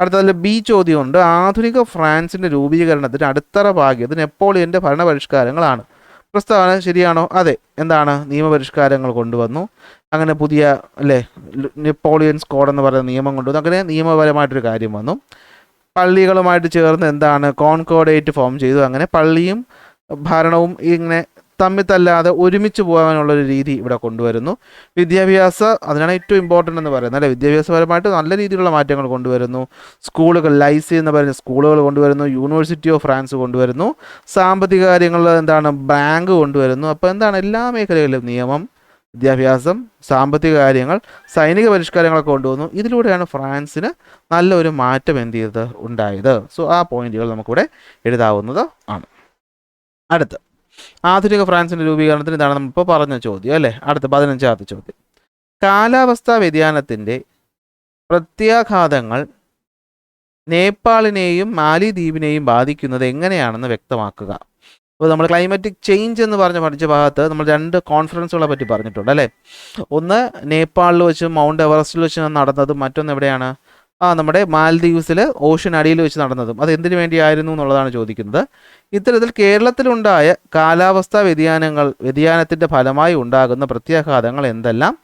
അടുത്തതിൽ ബി ചോദ്യമുണ്ട്. ആധുനിക ഫ്രാൻസിൻ്റെ രൂപീകരണത്തിന് അടിത്തറ പാകിയത് നെപ്പോളിയൻ്റെ ഭരണപരിഷ്കാരങ്ങളാണ്. പ്രസ്താവന ശരിയാണോ? അതെ. എന്താണ്? നിയമപരിഷ്കാരങ്ങൾ കൊണ്ടുവന്നു. അങ്ങനെ പുതിയ നെപ്പോളിയൻസ് കോഡ് എന്ന് പറയുന്ന നിയമം കൊണ്ടുവന്നു. അങ്ങനെ നിയമപരമായിട്ടൊരു കാര്യം വന്നു. പള്ളികളുമായിട്ട് ചേർന്ന് എന്താണ് കോൺകോർഡേറ്റ് ഫോം ചെയ്തു. അങ്ങനെ പള്ളിയും ഭരണവും ഇങ്ങനെ തമ്മിത്തല്ലാതെ ഒരുമിച്ച് പോകാനുള്ളൊരു രീതി ഇവിടെ കൊണ്ടുവരുന്നു. അതിനാണ് ഏറ്റവും ഇമ്പോർട്ടൻ്റ് എന്ന് പറയുന്നത് അല്ലേ. വിദ്യാഭ്യാസപരമായിട്ട് നല്ല രീതിയിലുള്ള മാറ്റങ്ങൾ കൊണ്ടുവരുന്നു. സ്കൂളുകൾ, ലൈസി എന്ന് പറയുന്ന സ്കൂളുകൾ കൊണ്ടുവരുന്നു. യൂണിവേഴ്സിറ്റി ഓഫ് ഫ്രാൻസ് കൊണ്ടുവരുന്നു. സാമ്പത്തിക കാര്യങ്ങളിൽ എന്താണ് ബാങ്ക് കൊണ്ടുവരുന്നു. അപ്പോൾ എന്താണ് എല്ലാ മേഖലകളിലും നിയമം, വിദ്യാഭ്യാസം, സാമ്പത്തിക കാര്യങ്ങൾ, സൈനിക പരിഷ്കാരങ്ങളൊക്കെ കൊണ്ടുവന്നു. ഇതിലൂടെയാണ് ഫ്രാൻസിന് നല്ലൊരു മാറ്റം എന്ത് ചെയ്തത് ഉണ്ടായത്. സോ ആ പോയിന്റുകൾ നമുക്കിവിടെ എഴുതാവുന്നത് ആണ്. അടുത്ത് ആധുനിക ഫ്രാൻസിൻ്റെ രൂപീകരണത്തിന് ഇതാണ് നമ്മളിപ്പോൾ പറഞ്ഞ ചോദ്യം അല്ലേ. അടുത്ത 15ാമത്തെ ചോദ്യം. കാലാവസ്ഥാ വ്യതിയാനത്തിൻ്റെ പ്രത്യാഘാതങ്ങൾ നേപ്പാളിനെയും മാലിദ്വീപിനെയും ബാധിക്കുന്നത് എങ്ങനെയാണെന്ന് വ്യക്തമാക്കുക. അപ്പോൾ നമ്മൾ ക്ലൈമറ്റിക് ചേഞ്ച് എന്ന് പഠിച്ച ഭാഗത്ത് നമ്മൾ 2 കോൺഫറൻസുകളെ പറ്റി പറഞ്ഞിട്ടുണ്ട് അല്ലേ. ഒന്ന് നേപ്പാളിൽ വെച്ചും മൗണ്ട് എവറസ്റ്റിൽ വെച്ച് നടന്നതും മറ്റൊന്ന് എവിടെയാണ്? നമ്മുടെ മാൽദീവ്സിൽ ഓഷ്യൻ അടിയിൽ വെച്ച് നടന്നതും. അത് എന്തിനു വേണ്ടിയായിരുന്നു എന്നുള്ളതാണ് ചോദിക്കുന്നത്. ഇത്തരത്തിൽ കേരളത്തിലുണ്ടായ കാലാവസ്ഥാ വ്യതിയാനത്തിൻ്റെ ഫലമായി ഉണ്ടാകുന്ന പ്രത്യാഘാതങ്ങൾ എന്തെല്ലാം,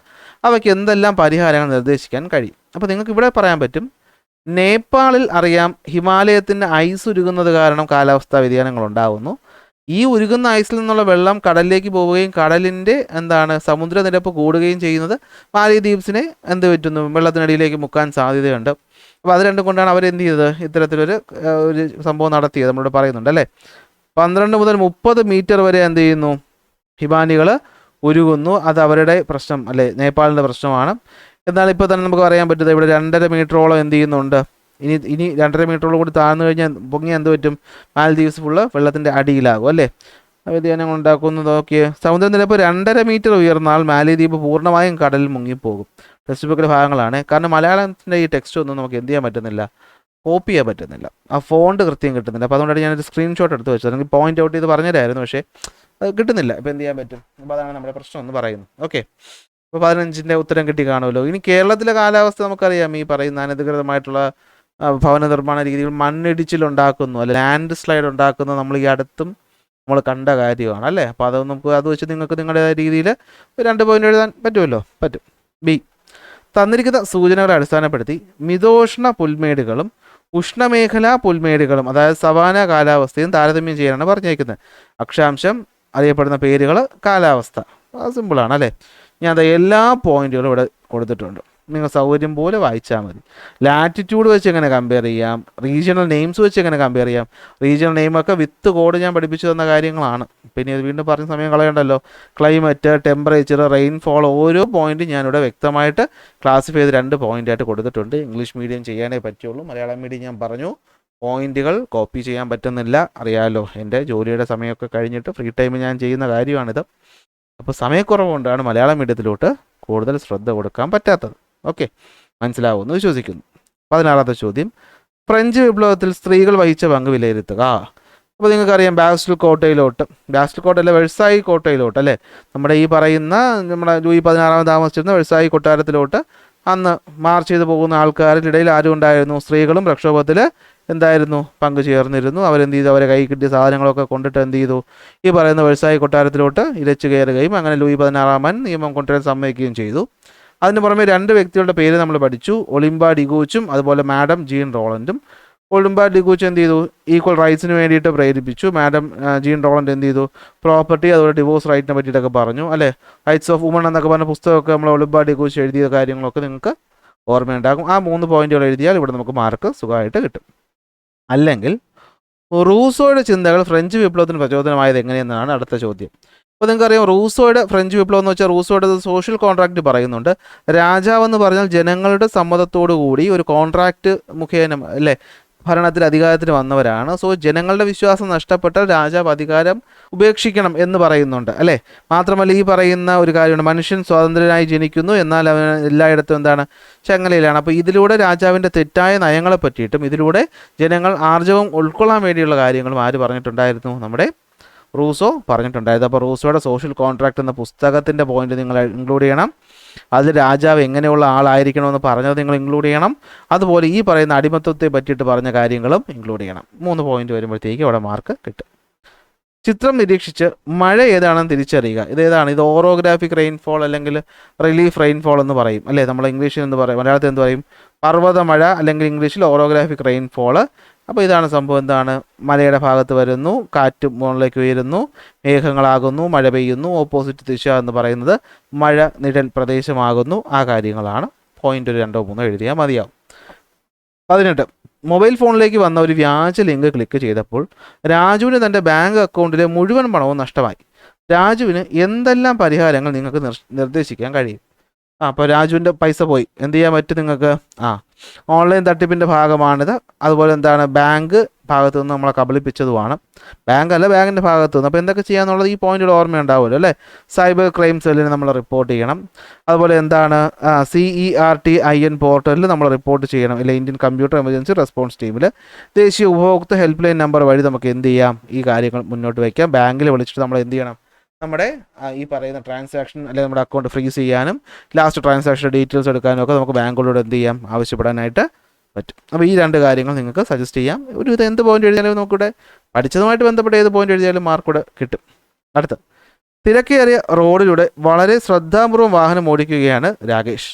അവയ്ക്ക് എന്തെല്ലാം പരിഹാരങ്ങൾ നിർദ്ദേശിക്കാൻ കഴിയും? അപ്പോൾ നിങ്ങൾക്ക് ഇവിടെ പറയാൻ പറ്റും, നേപ്പാളിൽ അറിയാം ഹിമാലയത്തിൻ്റെ ഐസ് ഉരുകുന്നത് കാരണം കാലാവസ്ഥാ വ്യതിയാനങ്ങൾ ഉണ്ടാകുന്നു. ഈ ഉരുകുന്ന ഐസിൽ നിന്നുള്ള വെള്ളം കടലിലേക്ക് പോവുകയും കടലിൻ്റെ സമുദ്രനിരപ്പ് കൂടുകയും ചെയ്യുന്നത് മാലിദ്വീപ്സിനെ എന്ത് പറ്റുന്നു, വെള്ളത്തിനടിയിലേക്ക് മുക്കാൻ സാധ്യതയുണ്ട്. അപ്പോൾ അത് രണ്ടും കൊണ്ടാണ് അവരെന്ത് ചെയ്തത്, ഇത്തരത്തിലൊരു സംഭവം നടത്തിയത്. നമ്മളോട് പറയുന്നുണ്ട് അല്ലേ. 12 മുതൽ 30 മീറ്റർ വരെ എന്ത് ചെയ്യുന്നു, ഹിമാനികൾ ഉരുകുന്നു. അത് അവരുടെ പ്രശ്നം അല്ലേ, നേപ്പാളിൻ്റെ പ്രശ്നമാണ്. എന്നാൽ ഇപ്പോൾ തന്നെ നമുക്ക് പറയാൻ പറ്റുന്നത് ഇവിടെ 2.5 മീറ്ററോളം എന്ത് ചെയ്യുന്നുണ്ട്. ഇനി 2.5 മീറ്ററോളം കൂടി താഴ്ന്നു കഴിഞ്ഞാൽ പൊങ്ങി എന്ത് പറ്റും, മാൽദീവ്സ് ഫുള്ള് വെള്ളത്തിൻ്റെ അടിയിലാകും അല്ലേ. വ്യതിയാനങ്ങൾ ഉണ്ടാക്കുന്നത് നോക്കിയേ. സമുദ്രനിരപ്പ് 2.5 മീറ്റർ ഉയർന്നാൽ മാലിദ്വീപ് പൂർണ്ണമായും കടലിൽ മുങ്ങിപ്പോകും. ടെക്സ്റ്റ് ബുക്കിലെ ഭാഗങ്ങളാണ്. കാരണം മലയാളത്തിൻ്റെ ഈ ടെക്സ്റ്റ് ഒന്നും നമുക്ക് എന്ത് ചെയ്യാൻ പറ്റുന്നില്ല, കോപ്പി ചെയ്യാൻ പറ്റുന്നില്ല. ആ ഫോണ്ട് കൃത്യം കിട്ടുന്നില്ല. അപ്പോൾ അതുകൊണ്ടാണ് ഞാനൊരു സ്ക്രീൻഷോട്ട് എടുത്ത് വെച്ചത്. അല്ലെങ്കിൽ പോയിന്റ് ഔട്ട് ചെയ്ത് പറഞ്ഞുതരായിരുന്നു, പക്ഷേ അത് കിട്ടുന്നില്ല. ഇപ്പോൾ എന്ത് ചെയ്യാൻ പറ്റും? അപ്പോൾ അതാണ് നമ്മുടെ പ്രശ്നം എന്ന് പറയുന്നത്. ഓക്കെ, അപ്പോൾ 15ൻ്റെ ഉത്തരം കിട്ടി കാണുമല്ലോ. ഇനി കേരളത്തിലെ കാലാവസ്ഥ നമുക്കറിയാം. ഈ പറയുന്ന അനധികൃതമായിട്ടുള്ള ഭവന നിർമ്മാണ രീതികൾ മണ്ണിടിച്ചിലുണ്ടാക്കുന്നു അല്ലെ, ലാൻഡ് സ്ലൈഡ് ഉണ്ടാക്കുന്നു. നമ്മൾ ഈ അടുത്തും നമ്മൾ കണ്ട കാര്യമാണ് അല്ലേ. അപ്പോൾ അത് നമുക്ക് അത് വെച്ച് നിങ്ങൾക്ക് നിങ്ങളുടേതായ രീതിയിൽ 2 പോയിന്റ് എഴുതാൻ പറ്റുമല്ലോ. പറ്റും. ബി, തന്നിരിക്കുന്ന സൂചനകളെ അടിസ്ഥാനപ്പെടുത്തി മിതോഷ്ണ പുൽമേടുകളും ഉഷ്ണമേഖലാ പുൽമേടുകളും അതായത് സവാന കാലാവസ്ഥയും താരതമ്യം ചെയ്യാനാണ് പറഞ്ഞേക്കുന്നത്. അക്ഷാംശം, അറിയപ്പെടുന്ന പേരുകൾ, കാലാവസ്ഥ. സിമ്പിളാണ് അല്ലേ. ഞാൻ എല്ലാ പോയിന്റുകളും ഇവിടെ കൊടുത്തിട്ടുണ്ട്. നിങ്ങൾ സൗകര്യം പോലെ വായിച്ചാൽ മതി. ലാറ്റിറ്റ്യൂഡ് വെച്ച് എങ്ങനെ കമ്പയർ ചെയ്യാം, റീജിയണൽ നെയിംസ് വെച്ച് എങ്ങനെ കമ്പയർ ചെയ്യാം. റീജിയണൽ നെയിമൊക്കെ വിത്ത് കോഡ് ഞാൻ പഠിപ്പിച്ചു തന്ന കാര്യങ്ങളാണ്. പിന്നെ ഇത് വീണ്ടും പറഞ്ഞ സമയം കളയണ്ടല്ലോ. ക്ലൈമറ്റ്, ടെമ്പറേച്ചർ, റെയിൻഫോൾ, ഓരോ പോയിന്റും ഞാനിവിടെ വ്യക്തമായിട്ട് ക്ലാസിഫൈ ചെയ്ത് 2 പോയിന്റായിട്ട് കൊടുത്തിട്ടുണ്ട്. ഇംഗ്ലീഷ് മീഡിയം ചെയ്യാനേ പറ്റുള്ളൂ. മലയാളം മീഡിയം ഞാൻ പറഞ്ഞു പോയിന്റുകൾ കോപ്പി ചെയ്യാൻ പറ്റുന്നില്ല, അറിയാമല്ലോ. എൻ്റെ ജോലിയുടെ സമയമൊക്കെ കഴിഞ്ഞിട്ട് ഫ്രീ ടൈം ഞാൻ ചെയ്യുന്ന കാര്യമാണിത്. അപ്പോൾ സമയക്കുറവുകൊണ്ടാണ് മലയാളം മീഡിയത്തിലോട്ട് കൂടുതൽ ശ്രദ്ധ കൊടുക്കാൻ പറ്റാത്തത്. ഓക്കെ, മനസ്സിലാവുമെന്ന് വിശ്വസിക്കുന്നു. 16ാമത്തെ ചോദ്യം. ഫ്രഞ്ച് വിപ്ലവത്തിൽ സ്ത്രീകൾ വഹിച്ച പങ്ക് വിലയിരുത്തുക. അപ്പോൾ നിങ്ങൾക്കറിയാം ബാസ്റ്റൽ കോട്ടയിലോട്ട് വെഴ്സായി കോട്ടയിലോട്ട് അല്ലേ, നമ്മുടെ ഈ പറയുന്ന നമ്മുടെ ലൂയി 16 താമസിച്ചിരുന്ന വെഴ്സായി കൊട്ടാരത്തിലോട്ട് അന്ന് മാർച്ച് ചെയ്ത് പോകുന്ന ആൾക്കാരുടെ ഇടയിൽ ആരും ഉണ്ടായിരുന്നു, സ്ത്രീകളും പ്രക്ഷോഭത്തിൽ എന്തായിരുന്നു പങ്കു ചേർന്നിരുന്നു. അവരെന്ത് ചെയ്തു, അവരെ കൈ കിട്ടിയ സാധനങ്ങളൊക്കെ കൊണ്ടിട്ട് എന്ത് ചെയ്തു, ഈ പറയുന്ന വെഴ്സായി കൊട്ടാരത്തിലോട്ട് ഇരച്ചു കയറുകയും അങ്ങനെ ലൂയി 16 നിയമം കൊണ്ടുവരാൻ സമ്മതിക്കുകയും ചെയ്തു. അതിന് പുറമെ 2 വ്യക്തികളുടെ പേര് നമ്മൾ പഠിച്ചു, ഒളിമ്പ ഡിഗൂച്ചും അതുപോലെ മാഡം ജീൻ റോളൻഡും. ഒളിമ്പ ഡിഗൂച്ച് എന്ത് ചെയ്തു, ഈക്വൽ റൈറ്റ്സിന് വേണ്ടിയിട്ട് പ്രേരിപ്പിച്ചു. മാഡം ജീൻ റോളൻഡ് എന്ത് ചെയ്തു, പ്രോപ്പർട്ടി അതുപോലെ ഡിവോഴ്സ് റൈറ്റിനെ പറ്റിയിട്ടൊക്കെ പറഞ്ഞു അല്ലേ. റൈറ്റ്സ് ഓഫ് വുമൺ എന്നൊക്കെ പറഞ്ഞ പുസ്തകമൊക്കെ നമ്മൾ ഒളിമ്പ ഡിഗൂച്ച് എഴുതിയ കാര്യങ്ങളൊക്കെ നിങ്ങൾക്ക് ഓർമ്മയുണ്ടാകും. ആ 3 പോയിന്റുകൾ എഴുതിയാൽ ഇവിടെ നമുക്ക് മാർക്ക് സുഖമായിട്ട് കിട്ടും. അല്ലെങ്കിൽ റൂസോയുടെ ചിന്തകൾ ഫ്രഞ്ച് വിപ്ലവത്തിന് പ്രചോദനമായത് എങ്ങനെയെന്നാണ് അടുത്ത ചോദ്യം. അപ്പോൾ നിങ്ങൾക്കറിയാം റൂസോയുടെ ഫ്രഞ്ച് വിപ്ലവം എന്ന് വെച്ചാൽ റൂസോയുടെ സോഷ്യൽ കോൺട്രാക്റ്റ് പറയുന്നുണ്ട്. രാജാവെന്ന് പറഞ്ഞാൽ ജനങ്ങളുടെ സമ്മതത്തോടു കൂടി ഒരു കോൺട്രാക്റ്റ് മുഖേന അല്ലേ ഭരണത്തിൽ അധികാരത്തിന് വന്നവരാണ്. സോ ജനങ്ങളുടെ വിശ്വാസം നഷ്ടപ്പെട്ടാൽ രാജാവ് അധികാരം ഉപേക്ഷിക്കണം എന്ന് പറയുന്നുണ്ട് അല്ലേ. മാത്രമല്ല ഈ പറയുന്ന ഒരു കാര്യമാണ്, മനുഷ്യൻ സ്വാതന്ത്ര്യനായി ജനിക്കുന്നു, എന്നാൽ അവൻ എല്ലായിടത്തും എന്താണ്, ചങ്ങലയിലാണ്. അപ്പോൾ ഇതിലൂടെ രാജാവിൻ്റെ തെറ്റായ നയങ്ങളെ പറ്റിയിട്ടും ഇതിലൂടെ ജനങ്ങൾ ആർജവം ഉൾക്കൊള്ളാൻ വേണ്ടിയുള്ള കാര്യങ്ങളും ആര് പറഞ്ഞിട്ടുണ്ടായിരുന്നു, നമ്മുടെ റൂസോ പറഞ്ഞിട്ടുണ്ടായിരുന്നു. അപ്പോൾ റൂസോയുടെ സോഷ്യൽ കോൺട്രാക്റ്റ് എന്ന പുസ്തകത്തിൻ്റെ പോയിന്റ് നിങ്ങൾ ഇൻക്ലൂഡ് ചെയ്യണം. അതിൽ രാജാവ് എങ്ങനെയുള്ള ആളായിരിക്കണമെന്ന് പറഞ്ഞത് നിങ്ങൾ ഇൻക്ലൂഡ് ചെയ്യണം. അതുപോലെ ഈ പറയുന്ന അടിമത്വത്തെ പറ്റിയിട്ട് പറഞ്ഞ കാര്യങ്ങളും ഇൻക്ലൂഡ് ചെയ്യണം. 3 പോയിന്റ് വരുമ്പോഴത്തേക്ക് അവിടെ മാർക്ക് കിട്ടും. ചിത്രം നിരീക്ഷിച്ച് മഴ ഏതാണെന്ന് തിരിച്ചറിയുക. ഇതേതാണ്? ഇത് ഓറോഗ്രാഫിക് റെയിൻഫോൾ അല്ലെങ്കിൽ റിലീഫ് റെയിൻഫോൾ എന്ന് പറയും അല്ലേ. നമ്മൾ ഇംഗ്ലീഷിൽ എന്ന് പറയും, മലയാളത്തിൽ എന്ത് പറയും? പർവ്വത മഴ, അല്ലെങ്കിൽ ഇംഗ്ലീഷിൽ ഓറോഗ്രാഫിക് റെയിൻഫോൾ. അപ്പോൾ ഇതാണ് സംഭവം. എന്താണ്? മലയുടെ ഭാഗത്ത് വരുന്നു, കാറ്റ് മുകളിലേക്ക് ഉയരുന്നു, മേഘങ്ങളാകുന്നു, മഴ പെയ്യുന്നു. ഓപ്പോസിറ്റ് ദിശ എന്ന് പറയുന്നത് മഴ നിഴൽ പ്രദേശമാകുന്നു. ആ കാര്യങ്ങളാണ്. പോയിന്റ് ഒരു 2-3 എഴുതിയാൽ മതിയാവും. 18. മൊബൈൽ ഫോണിലേക്ക് വന്ന ഒരു വ്യാജ ലിങ്ക് ക്ലിക്ക് ചെയ്തപ്പോൾ രാജുവിന് തൻ്റെ ബാങ്ക് അക്കൗണ്ടിലെ മുഴുവൻ പണവും നഷ്ടമായി. രാജുവിന് എന്തെല്ലാം പരിഹാരങ്ങൾ നിങ്ങൾക്ക് നിർദ്ദേശിക്കാൻ കഴിയും? അപ്പോൾ രാജുവിൻ്റെ പൈസ പോയി, എന്ത് ചെയ്യാൻ പറ്റും നിങ്ങൾക്ക്? ഓൺലൈൻ തട്ടിപ്പിൻ്റെ ഭാഗമാണിത്. അതുപോലെ എന്താണ്, ബാങ്ക് ഭാഗത്തു നിന്ന് നമ്മളെ കബളിപ്പിച്ചതുമാണ്. ബാങ്ക് അല്ല, ബാങ്കിൻ്റെ ഭാഗത്തു നിന്ന്. അപ്പോൾ എന്തൊക്കെ ചെയ്യാന്നുള്ളത് ഈ പോയിന്റിൽ ഓർമ്മയുണ്ടാവുമല്ലോ അല്ലേ. സൈബർ ക്രൈം സെല്ലിന് നമ്മൾ റിപ്പോർട്ട് ചെയ്യണം. അതുപോലെ എന്താണ്, CERTIN പോർട്ടലിൽ നമ്മൾ റിപ്പോർട്ട് ചെയ്യണം, ഇല്ല ഇന്ത്യൻ കമ്പ്യൂട്ടർ എമർജൻസി റെസ്പോൺസ് ടീമിൽ. ദേശീയ ഉപഭോക്തൃ ഹെൽപ്പ് ലൈൻ നമ്പർ വഴി നമുക്ക് എന്ത് ചെയ്യാം, ഈ കാര്യങ്ങൾ മുന്നോട്ട് വയ്ക്കാം. ബാങ്കിൽ വിളിച്ചിട്ട് നമ്മൾ എന്ത് ചെയ്യണം, നമ്മുടെ ഈ പറയുന്ന ട്രാൻസാക്ഷൻ അല്ലെങ്കിൽ നമ്മുടെ അക്കൗണ്ട് ഫ്രീസ് ചെയ്യാനും ലാസ്റ്റ് ട്രാൻസാക്ഷൻ ഡീറ്റെയിൽസ് എടുക്കാനും ഒക്കെ നമുക്ക് ബാങ്കുകളോട് എന്ത് ചെയ്യാം, ആവശ്യപ്പെടാനായിട്ട് പറ്റും. അപ്പോൾ ഈ 2 കാര്യങ്ങൾ നിങ്ങൾക്ക് സജസ്റ്റ് ചെയ്യാം. ഒരു ഇത് എന്ത് പോയിന്റ് എഴുതിയാലും നമുക്കിവിടെ പഠിച്ചതുമായിട്ട് ബന്ധപ്പെട്ട ഏത് പോയിന്റ് എഴുതിയാലും മാർക്കൂടെ കിട്ടും. അടുത്ത, തിരക്കേറിയ റോഡിലൂടെ വളരെ ശ്രദ്ധാപൂർവ്വം വാഹനം ഓടിക്കുകയാണ് രാകേഷ്.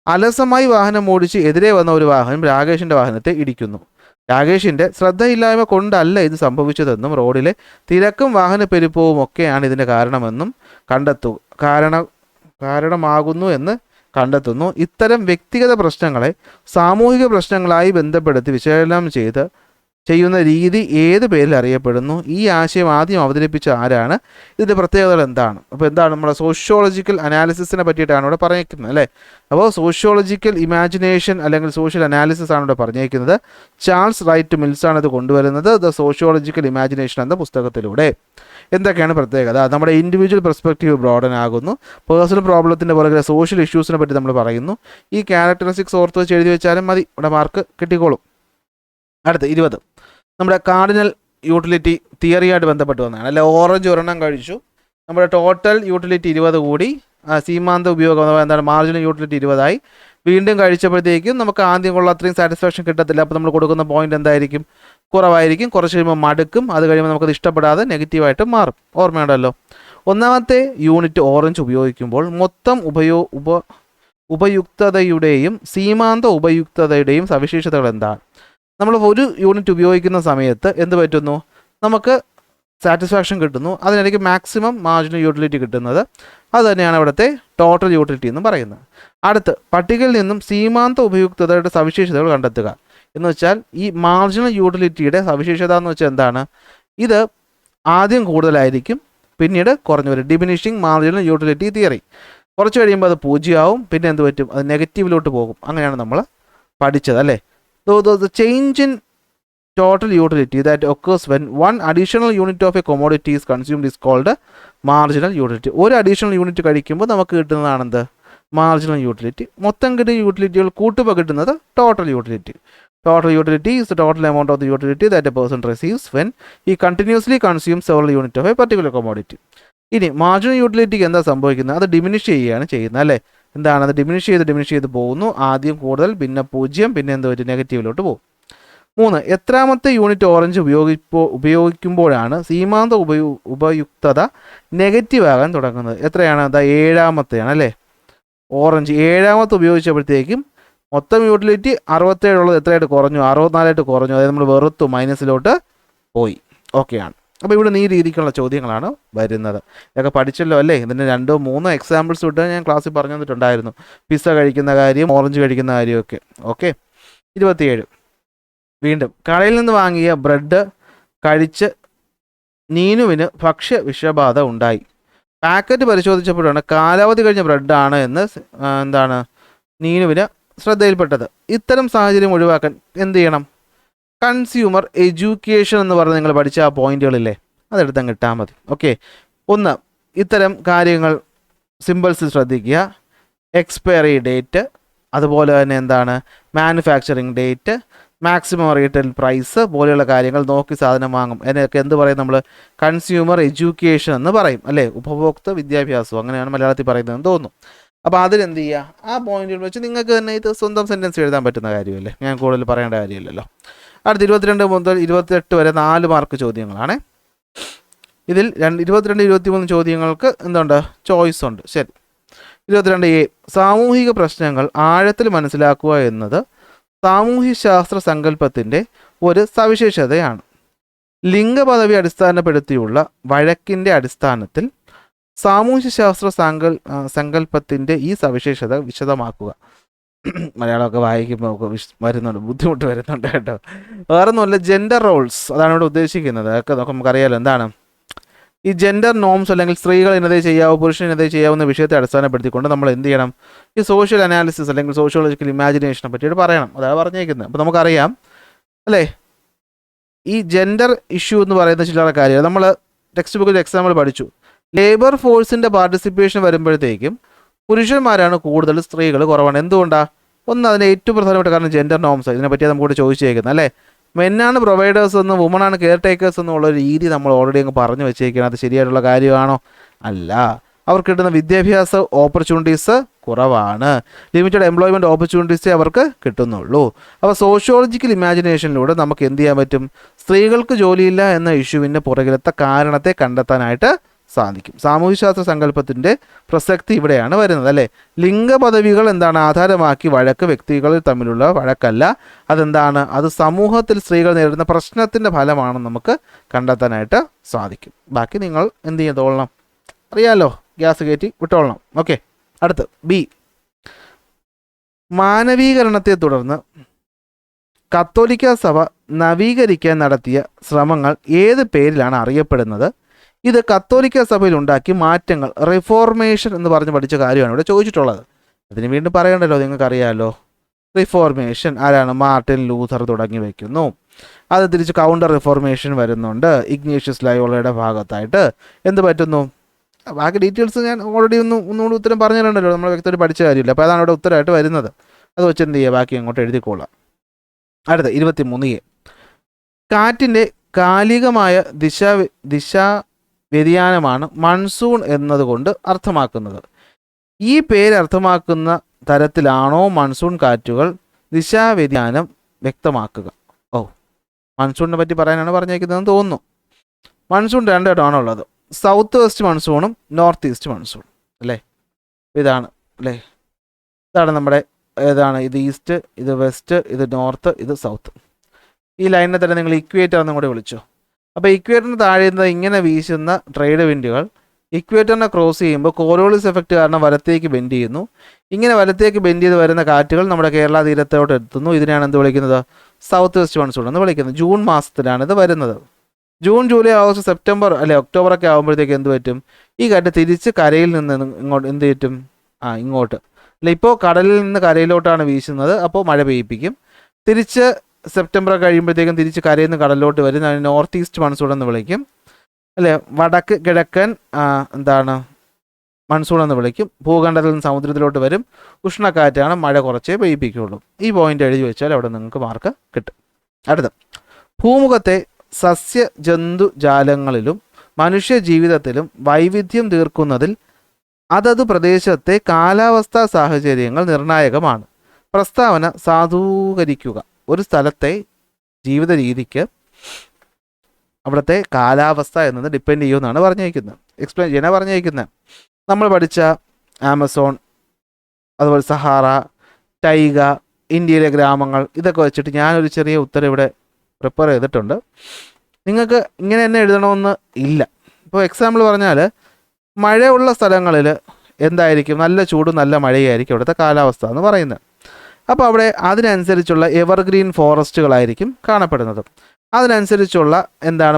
അലസമായി വാഹനം ഓടിച്ച് എതിരെ വന്ന ഒരു വാഹനം രാകേഷിൻ്റെ വാഹനത്തെ ഇടിക്കുന്നു. രാകേഷിൻ്റെ ശ്രദ്ധയില്ലായ്മ കൊണ്ടല്ല ഇത് സംഭവിച്ചതെന്നും റോഡിലെ തിരക്കും വാഹനപ്പെരുപ്പവും ഒക്കെയാണ് ഇതിൻ്റെ കാരണമെന്നും കാരണമാകുന്നു എന്ന് കണ്ടെത്തുന്നു. ഇത്തരം വ്യക്തിഗത പ്രശ്നങ്ങളെ സാമൂഹിക പ്രശ്നങ്ങളായി ബന്ധപ്പെടുത്തി വിശകലനം ചെയ്യുന്ന രീതി ഏത് പേരിൽ അറിയപ്പെടുന്നു? ഈ ആശയം ആദ്യം അവതരിപ്പിച്ച ആരാണ്? ഇതിൻ്റെ പ്രത്യേകതകൾ എന്താണ്? അപ്പോൾ എന്താണ്, നമ്മുടെ സോഷ്യോളജിക്കൽ അനാലിസിസിനെ പറ്റിയിട്ടാണ് ഇവിടെ പറഞ്ഞേക്കുന്നത് അല്ലേ. അപ്പോൾ സോഷ്യോളജിക്കൽ ഇമാജിനേഷൻ അല്ലെങ്കിൽ സോഷ്യൽ അനാലിസിസ് ആണ് ഇവിടെ പറഞ്ഞേക്കുന്നത്. ചാൾസ് റൈറ്റ് മിൽസാണ് ഇത് കൊണ്ടുവരുന്നത് ദ സോഷ്യോളജിക്കൽ ഇമാജിനേഷൻ എന്ന പുസ്തകത്തിലൂടെ. എന്തൊക്കെയാണ് പ്രത്യേകത? നമ്മുടെ ഇൻഡിവിജ്വൽ പെർസ്പെക്റ്റീവ് ബ്രോഡൻ ആകുന്നു. പേഴ്സണൽ പ്രോബ്ലത്തിൻ്റെ പുറകെ സോഷ്യൽ ഇഷ്യൂസിനെ പറ്റി നമ്മൾ പറയുന്നു. ഈ ക്യാരക്ടറിസ്റ്റിക്സ് ഓർത്ത് വെച്ച് എഴുതി വെച്ചാലും മതി, ഇവിടെ മാർക്ക് കിട്ടിക്കോളും. അടുത്ത് 20, നമ്മുടെ കാർഡിനൽ യൂട്ടിലിറ്റി തിയറിയായിട്ട് ബന്ധപ്പെട്ട് വന്നതാണ് അല്ലെ. ഓറഞ്ച് ഒരെണ്ണം കഴിച്ചു, നമ്മുടെ ടോട്ടൽ യൂട്ടിലിറ്റി 20 കൂടി, സീമാന്ത ഉപയോഗം എന്താണ്, മാർജിനൽ യൂട്ടിലിറ്റി 20ആയി. വീണ്ടും കഴിച്ചപ്പോഴത്തേക്കും നമുക്ക് ആദ്യം കൊള്ള അത്രയും സാറ്റിസ്ഫാക്ഷൻ കിട്ടത്തില്ല. അപ്പോൾ നമ്മൾ കൊടുക്കുന്ന പോയിന്റ് എന്തായിരിക്കും, കുറവായിരിക്കും. കുറച്ച് കഴിയുമ്പോൾ മടുക്കും. അത് കഴിയുമ്പോൾ നമുക്കത് ഇഷ്ടപ്പെടാതെ നെഗറ്റീവായിട്ട് മാറും. ഓർമ്മയുണ്ടല്ലോ. ഒന്നാമത്തെ യൂണിറ്റ് ഓറഞ്ച് ഉപയോഗിക്കുമ്പോൾ മൊത്തം ഉപയുക്തതയുടെയും സീമാന്ത ഉപയുക്തതയുടെയും സവിശേഷതകൾ എന്താണ്? നമ്മൾ ഒരു യൂണിറ്റ് ഉപയോഗിക്കുന്ന സമയത്ത് എന്ത് പറ്റുന്നു, നമുക്ക് സാറ്റിസ്ഫാക്ഷൻ കിട്ടുന്നു. അതിനിടയ്ക്ക് മാക്സിമം മാർജിനൽ യൂട്ടിലിറ്റി കിട്ടുന്നത്. അത് തന്നെയാണ് ഇവിടുത്തെ ടോട്ടൽ യൂട്ടിലിറ്റി എന്ന് പറയുന്നത്. അടുത്ത്, പട്ടികയിൽ നിന്നും സീമാന്ത ഉപയുക്തതയുടെ സവിശേഷതകൾ കണ്ടെത്തുക എന്ന് വെച്ചാൽ ഈ മാർജിനൽ യൂട്ടിലിറ്റിയുടെ സവിശേഷത എന്ന് വെച്ചാൽ എന്താണ്, ഇത് ആദ്യം കൂടുതലായിരിക്കും, പിന്നീട് കുറഞ്ഞു വരും. Diminishing marginal utility theory. കുറച്ച് കഴിയുമ്പോൾ അത് 0 ആവും, പിന്നെ എന്ത് പറ്റും, അത് നെഗറ്റീവിലോട്ട് പോകും. അങ്ങനെയാണ് നമ്മൾ പഠിച്ചത് അല്ലേ. The change in total utility that occurs when one additional unit of a commodity is consumed is called marginal utility. ഒരു അഡീഷണൽ യൂണിറ്റ് കഴിക്കുമ്പോൾ നമുക്ക് കിട്ടുന്നതാണെന്ത്, മാർജിനൽ യൂട്ടിലിറ്റി. മൊത്തം കിട്ടിയ യൂട്ടിലിറ്റികൾ കൂട്ടുമ്പോൾ കിട്ടുന്നത് total utility. Total utility is the total amount of the utility that a person receives when he continuously consumes several units of a particular commodity. ഇനി marginal യൂട്ടിലിറ്റിക്ക് എന്താ സംഭവിക്കുന്നത്, അത് ഡിമിനിഷ് ചെയ്യുകയാണ് ചെയ്യുന്നത് അല്ലേ. എന്താണ്, അത് ഡിമിനിഷ് ചെയ്ത് പോകുന്നു. ആദ്യം കൂടുതൽ, പിന്നെ 0, പിന്നെ എന്ത് പറ്റും, നെഗറ്റീവിലോട്ട് പോകും. 3, എത്രാമത്തെ യൂണിറ്റ് ഓറഞ്ച് ഉപയോഗിക്കുമ്പോഴാണ് സീമാന്ത ഉപയുക്തത നെഗറ്റീവ് ആകാൻ തുടങ്ങുന്നത്? എത്രയാണ്, അതാ 7ാമത്തെയാണ് അല്ലേ. ഓറഞ്ച് 7ാമത്തെ ഉപയോഗിച്ചപ്പോഴത്തേക്കും മൊത്തം യൂട്ടിലിറ്റി 67 ഉള്ളത് എത്രയായിട്ട് കുറഞ്ഞു, 64ആയിട്ട് കുറഞ്ഞു. അതായത് നമ്മൾ വെറുത്തു, മൈനസിലോട്ട് പോയി. ഓക്കെയാണ്. അപ്പോൾ ഇവിടെ ഈ രീതിക്കുള്ള ചോദ്യങ്ങളാണ് വരുന്നത്. ഇതൊക്കെ പഠിച്ചല്ലോ അല്ലേ? ഇതിന് 2-3 എക്സാമ്പിൾസ് വിട്ട് ഞാൻ ക്ലാസ്സിൽ പറഞ്ഞു തന്നിട്ടുണ്ടായിരുന്നു. പിസ്സ കഴിക്കുന്ന കാര്യം, ഓറഞ്ച് കഴിക്കുന്ന കാര്യമൊക്കെ. ഓക്കെ. 27 വീണ്ടും കടയിൽ നിന്ന് വാങ്ങിയ ബ്രെഡ് കഴിച്ച് നീനുവിന് ഭക്ഷ്യ വിഷബാധ ഉണ്ടായി. പാക്കറ്റ് പരിശോധിച്ചപ്പോഴാണ് കാലാവധി കഴിഞ്ഞ ബ്രെഡാണ് എന്ന് എന്താണ് നീനുവിന് ശ്രദ്ധയിൽപ്പെട്ടത്. ഇത്തരം സാഹചര്യം ഒഴിവാക്കാൻ എന്ത് ചെയ്യണം? കൺസ്യൂമർ എഡ്യൂക്കേഷൻ എന്ന് പറഞ്ഞ് നിങ്ങൾ പഠിച്ച ആ പോയിന്റുകളില്ലേ, അതെടുത്തങ്ങ് ഇട്ടാൽ മതി. ഓക്കെ. 1 ഇത്തരം കാര്യങ്ങൾ സിമ്പിൾസിൽ ശ്രദ്ധിക്കുക. എക്സ്പയറി ഡേറ്റ്, അതുപോലെ തന്നെ എന്താണ് manufacturing date, maximum retail price പോലെയുള്ള കാര്യങ്ങൾ നോക്കി സാധനം വാങ്ങും. അതിനൊക്കെ എന്ത് പറയും നമ്മൾ? കൺസ്യൂമർ എഡ്യൂക്കേഷൻ എന്ന് പറയും അല്ലേ? ഉപഭോക്തൃ വിദ്യാഭ്യാസം അങ്ങനെയാണ് മലയാളത്തിൽ പറയുന്നതെന്ന് തോന്നുന്നു. അപ്പോൾ അതിലെന്ത് ചെയ്യുക? ആ പോയിന്റിൽ വെച്ച് നിങ്ങൾക്ക് തന്നെ ഇത് സ്വന്തം സെൻറ്റൻസ് എഴുതാൻ പറ്റുന്ന കാര്യമല്ലേ, ഞാൻ കൂടുതൽ പറയേണ്ട കാര്യമില്ലല്ലോ. അടുത്ത 22 മുതൽ 28 വരെ 4 മാർക്ക് ചോദ്യങ്ങളാണ്. ഇതിൽ 22, 23 ചോദ്യങ്ങൾക്ക് എന്തുണ്ട്? ചോയ്സ് ഉണ്ട്. ശരി. 22A സാമൂഹിക പ്രശ്നങ്ങൾ ആഴത്തിൽ മനസ്സിലാക്കുക എന്നത് സാമൂഹ്യശാസ്ത്ര സങ്കല്പത്തിൻ്റെ ഒരു സവിശേഷതയാണ്. ലിംഗപദവി അടിസ്ഥാനപ്പെടുത്തിയുള്ള വഴക്കിൻ്റെ അടിസ്ഥാനത്തിൽ സാമൂഹ്യശാസ്ത്ര സങ്കല്പത്തിൻ്റെ ഈ സവിശേഷത വിശദമാക്കുക. മലയാളമൊക്കെ വായിക്കുമ്പോൾ വരുന്നുണ്ട്, ബുദ്ധിമുട്ട് വരുന്നുണ്ട് കേട്ടോ. വേറൊന്നുമല്ല, ജെൻഡർ റോൾസ് അതാണ് ഇവിടെ ഉദ്ദേശിക്കുന്നത്. അതൊക്കെ നമുക്കറിയാലോ എന്താണ് ഈ ജെൻഡർ നോംസ്, അല്ലെങ്കിൽ സ്ത്രീകൾ ഇന്നതേ ചെയ്യാവൂ പുരുഷൻ ഇന്നതേ ചെയ്യാവുന്ന വിഷയത്തെ അടിസ്ഥാനപ്പെടുത്തിക്കൊണ്ട് നമ്മൾ എന്ത് ചെയ്യണം? ഈ സോഷ്യൽ അനാലിസിസ് അല്ലെങ്കിൽ സോഷ്യോളജിക്കൽ ഇമാജിനേഷനെ പറ്റിയിട്ട് പറയണം. അതാണ് പറഞ്ഞേക്കുന്നത്. അപ്പോൾ നമുക്കറിയാം അല്ലേ, ഈ ജെൻഡർ ഇഷ്യൂ എന്ന് പറയുന്ന ചില കാര്യങ്ങൾ നമ്മൾ ടെക്സ്റ്റ് ബുക്കിൽ എക്സാമ്പിൾ പഠിച്ചു. ലേബർ ഫോഴ്സിൻ്റെ പാർട്ടിസിപ്പേഷൻ വരുമ്പോഴത്തേക്കും പുരുഷന്മാരാണ് കൂടുതൽ, സ്ത്രീകൾ കുറവാണ്. എന്തുകൊണ്ടാണ്? അതിന് ഏറ്റവും പ്രധാനപ്പെട്ട കാരണം ജെൻഡർ നോംസ്. ഇതിനെപ്പറ്റി നമുക്ക് കൂടെ ചോദിച്ചേക്കുന്നത് അല്ലേ. മെന്നാണ് പ്രൊവൈഡേഴ്സ് എന്നും വുമണാണ് കെയർ ടേക്കേഴ്സ് എന്നുള്ള രീതി നമ്മൾ ഓൾറെഡി അങ്ങ് പറഞ്ഞു വെച്ചേക്കുന്നത്. അത് ശരിയായിട്ടുള്ള കാര്യമാണോ? അല്ല. അവർക്ക് കിട്ടുന്ന വിദ്യാഭ്യാസ ഓപ്പർച്യൂണിറ്റീസ് കുറവാണ്. ലിമിറ്റഡ് എംപ്ലോയ്മെൻറ്റ് ഓപ്പർച്യൂണിറ്റീസേ അവർക്ക് കിട്ടുന്നുള്ളൂ. അപ്പോൾ സോഷ്യോളജിക്കൽ ഇമാജിനേഷനിലൂടെ നമുക്ക് എന്ത് ചെയ്യാൻ പറ്റും? സ്ത്രീകൾക്ക് ജോലിയില്ല എന്ന ഇഷ്യൂവിൻ്റെ പുറകിലത്തെ കാരണത്തെ കണ്ടെത്താനായിട്ട് സാധിക്കും. സാമൂഹ്യശാസ്ത്ര സങ്കല്പത്തിൻ്റെ പ്രസക്തി ഇവിടെയാണ് വരുന്നത് അല്ലേ. ലിംഗപദവികൾ എന്താണ് ആധാരമാക്കി വഴക്ക് വ്യക്തികളിൽ തമ്മിലുള്ള വഴക്കല്ല. അതെന്താണ്? അത് സമൂഹത്തിൽ സ്ത്രീകൾ നേരിടുന്ന പ്രശ്നത്തിൻ്റെ ഫലമാണെന്ന് നമുക്ക് കണ്ടെത്താനായിട്ട് സാധിക്കും. ബാക്കി നിങ്ങൾ എന്ത് ചെയ്തോളണം? അറിയാമല്ലോ, ഗ്യാസ് കയറ്റി വിട്ടോളണം. ഓക്കെ. അടുത്ത് ബി, മാനവീകരണത്തെ തുടർന്ന് കത്തോലിക്ക സഭ നവീകരിക്കാൻ നടത്തിയ ശ്രമങ്ങൾ ഏത് പേരിലാണ് അറിയപ്പെടുന്നത്? ഇത് കത്തോലിക്ക സഭയിൽ ഉണ്ടാക്കിയ മാറ്റങ്ങൾ റിഫോർമേഷൻ എന്ന് പറഞ്ഞ് പഠിച്ച കാര്യമാണ് ഇവിടെ ചോദിച്ചിട്ടുള്ളത്. അതിന് വീണ്ടും പറയണ്ടല്ലോ, നിങ്ങൾക്കറിയാമല്ലോ. റിഫോർമേഷൻ ആരാണ്? മാർട്ടിൻ ലൂഥർ തുടങ്ങി വയ്ക്കുന്നു. അത് തിരിച്ച് കൗണ്ടർ റിഫോർമേഷൻ വരുന്നുണ്ട്. ഇഗ്നേഷ്യസ് ലയോളയുടെ ഭാഗത്തായിട്ട് എന്ത് പറ്റുന്നു? ബാക്കി ഡീറ്റെയിൽസ് ഞാൻ ഓൾറെഡി ഒന്നുകൂടി ഉത്തരം പറഞ്ഞിട്ടുണ്ടല്ലോ, നമ്മൾ വ്യക്തമായിട്ട് പഠിച്ച കാര്യമില്ല. അപ്പോൾ അതാണ് ഇവിടെ ഉത്തരമായിട്ട് വരുന്നത്. അത് വെച്ച് എന്ത് ചെയ്യുക? ബാക്കി അങ്ങോട്ട് എഴുതിക്കോളാം. അടുത്ത 23A കാറ്റിൻ്റെ കാലികമായ ദിശാ വ്യതിയാനമാണ് മൺസൂൺ എന്നതുകൊണ്ട് അർത്ഥമാക്കുന്നത്. ഈ പേര് അർത്ഥമാക്കുന്ന തരത്തിലാണോ മൺസൂൺ കാറ്റുകൾ ദിശാവ്യതിയാനം വ്യക്തമാക്കുക? മൺസൂണിനെ പറ്റി പറയാനാണ് പറഞ്ഞേക്കുന്നതെന്ന് തോന്നുന്നു. മൺസൂൺ 2 ഇടമാണോ ഉള്ളത്? സൗത്ത് വെസ്റ്റ് മൺസൂണും നോർത്ത് ഈസ്റ്റ് മൺസൂൺ അല്ലേ. ഇതാണ് അല്ലേ, ഇതാണ് നമ്മുടെ ഏതാണ്? ഇത് ഈസ്റ്റ്, ഇത് വെസ്റ്റ്, ഇത് നോർത്ത്, ഇത് സൗത്ത്. ഈ ലൈനിനെ തന്നെ നിങ്ങൾ ഇക്വേറ്റർ എന്നും കൂടെ വിളിച്ചു. അപ്പോൾ ഇക്വേറ്ററിന് താഴെ നിന്ന് ഇങ്ങനെ വീശുന്ന ട്രേഡ് വിൻഡുകൾ ഇക്വേറ്ററിനെ ക്രോസ് ചെയ്യുമ്പോൾ കോറിയോളിസ് എഫക്റ്റ് കാരണം വലത്തേക്ക് ബെൻഡ് ചെയ്യുന്നു. ഇങ്ങനെ വലത്തേക്ക് ബെൻഡ് ചെയ്ത് വരുന്ന കാറ്റുകൾ നമ്മുടെ കേരള തീരത്തോട്ട് എത്തുന്നു. ഇതിനെയാണ് എന്ത് വിളിക്കുന്നത്? സൗത്ത് വെസ്റ്റ് മൺസൂൺ എന്ന് വിളിക്കുന്നത്. ജൂൺ മാസത്തിലാണ് ഇത് വരുന്നത്. ജൂൺ, ജൂലൈ, ഓഗസ്റ്റ്, സെപ്റ്റംബർ അല്ലെ ഒക്ടോബറൊക്കെ ആകുമ്പോഴത്തേക്ക് എന്ത് പറ്റും? ഈ കാറ്റ് തിരിച്ച് കരയിൽ നിന്ന് ഇങ്ങോട്ട് എന്ത് പറ്റും? ഇങ്ങോട്ട് അല്ല, ഇപ്പോൾ കടലിൽ നിന്ന് കരയിലോട്ടാണ് വീശുന്നത്. അപ്പോൾ മഴ പെയ്യിപ്പിക്കും. തിരിച്ച് സെപ്റ്റംബർ കഴിയുമ്പോഴത്തേക്കും തിരിച്ച് കരയിൽ നിന്ന് കടലിലോട്ട് വരും. അതിന് നോർത്ത് ഈസ്റ്റ് മൺസൂൺ എന്ന് വിളിക്കും അല്ലേ. വടക്ക് കിഴക്കൻ എന്താണ് മൺസൂൺ എന്ന് വിളിക്കും. ഭൂഖണ്ഡത്തിൽ നിന്ന് സമുദ്രത്തിലോട്ട് വരും. ഉഷ്ണക്കാറ്റാണ്, മഴ കുറച്ചേ പെയ്യിപ്പിക്കുകയുള്ളൂ. ഈ പോയിന്റ് എഴുതി വെച്ചാൽ അവിടെ നിങ്ങൾക്ക് മാർക്ക് കിട്ടും. അടുത്ത, ഭൂമുഖത്തെ സസ്യജന്തുജാലങ്ങളിലും മനുഷ്യ ജീവിതത്തിലും വൈവിധ്യം തീർക്കുന്നതിൽ അതത് പ്രദേശത്തെ കാലാവസ്ഥാ സാഹചര്യങ്ങൾ നിർണായകമാണ്. പ്രസ്താവന സാധൂകരിക്കുക. ഒരു സ്ഥലത്തെ ജീവിത രീതിക്ക് അവിടുത്തെ കാലാവസ്ഥ എന്നത് ഡിപ്പെൻഡ് ചെയ്യുമെന്നാണ് പറഞ്ഞിരിക്കുന്നത്. എക്സ്പ്ലെയിൻ ചെയ്യാനാണ് പറഞ്ഞിരിക്കുന്നത്. നമ്മൾ പഠിച്ച ആമസോൺ, അതുപോലെ സഹാറ, ടൈഗ, ഇന്ത്യയിലെ ഗ്രാമങ്ങൾ, ഇതൊക്കെ വെച്ചിട്ട് ഞാനൊരു ചെറിയ ഉത്തരം ഇവിടെ പ്രിപ്പയർ ചെയ്തിട്ടുണ്ട്. നിങ്ങൾക്ക് ഇങ്ങനെ തന്നെ എഴുതണമെന്ന് ഇല്ല. ഇപ്പോൾ എക്സാമ്പിൾ പറഞ്ഞാൽ മഴയുള്ള സ്ഥലങ്ങളിൽ എന്തായിരിക്കും, നല്ല ചൂടും നല്ല മഴയായിരിക്കും അവിടുത്തെ കാലാവസ്ഥ എന്ന് പറയുന്നത്. അപ്പോൾ അവിടെ അതിനനുസരിച്ചുള്ള എവർഗ്രീൻ ഫോറസ്റ്റുകളായിരിക്കും കാണപ്പെടുന്നത്. അതിനനുസരിച്ചുള്ള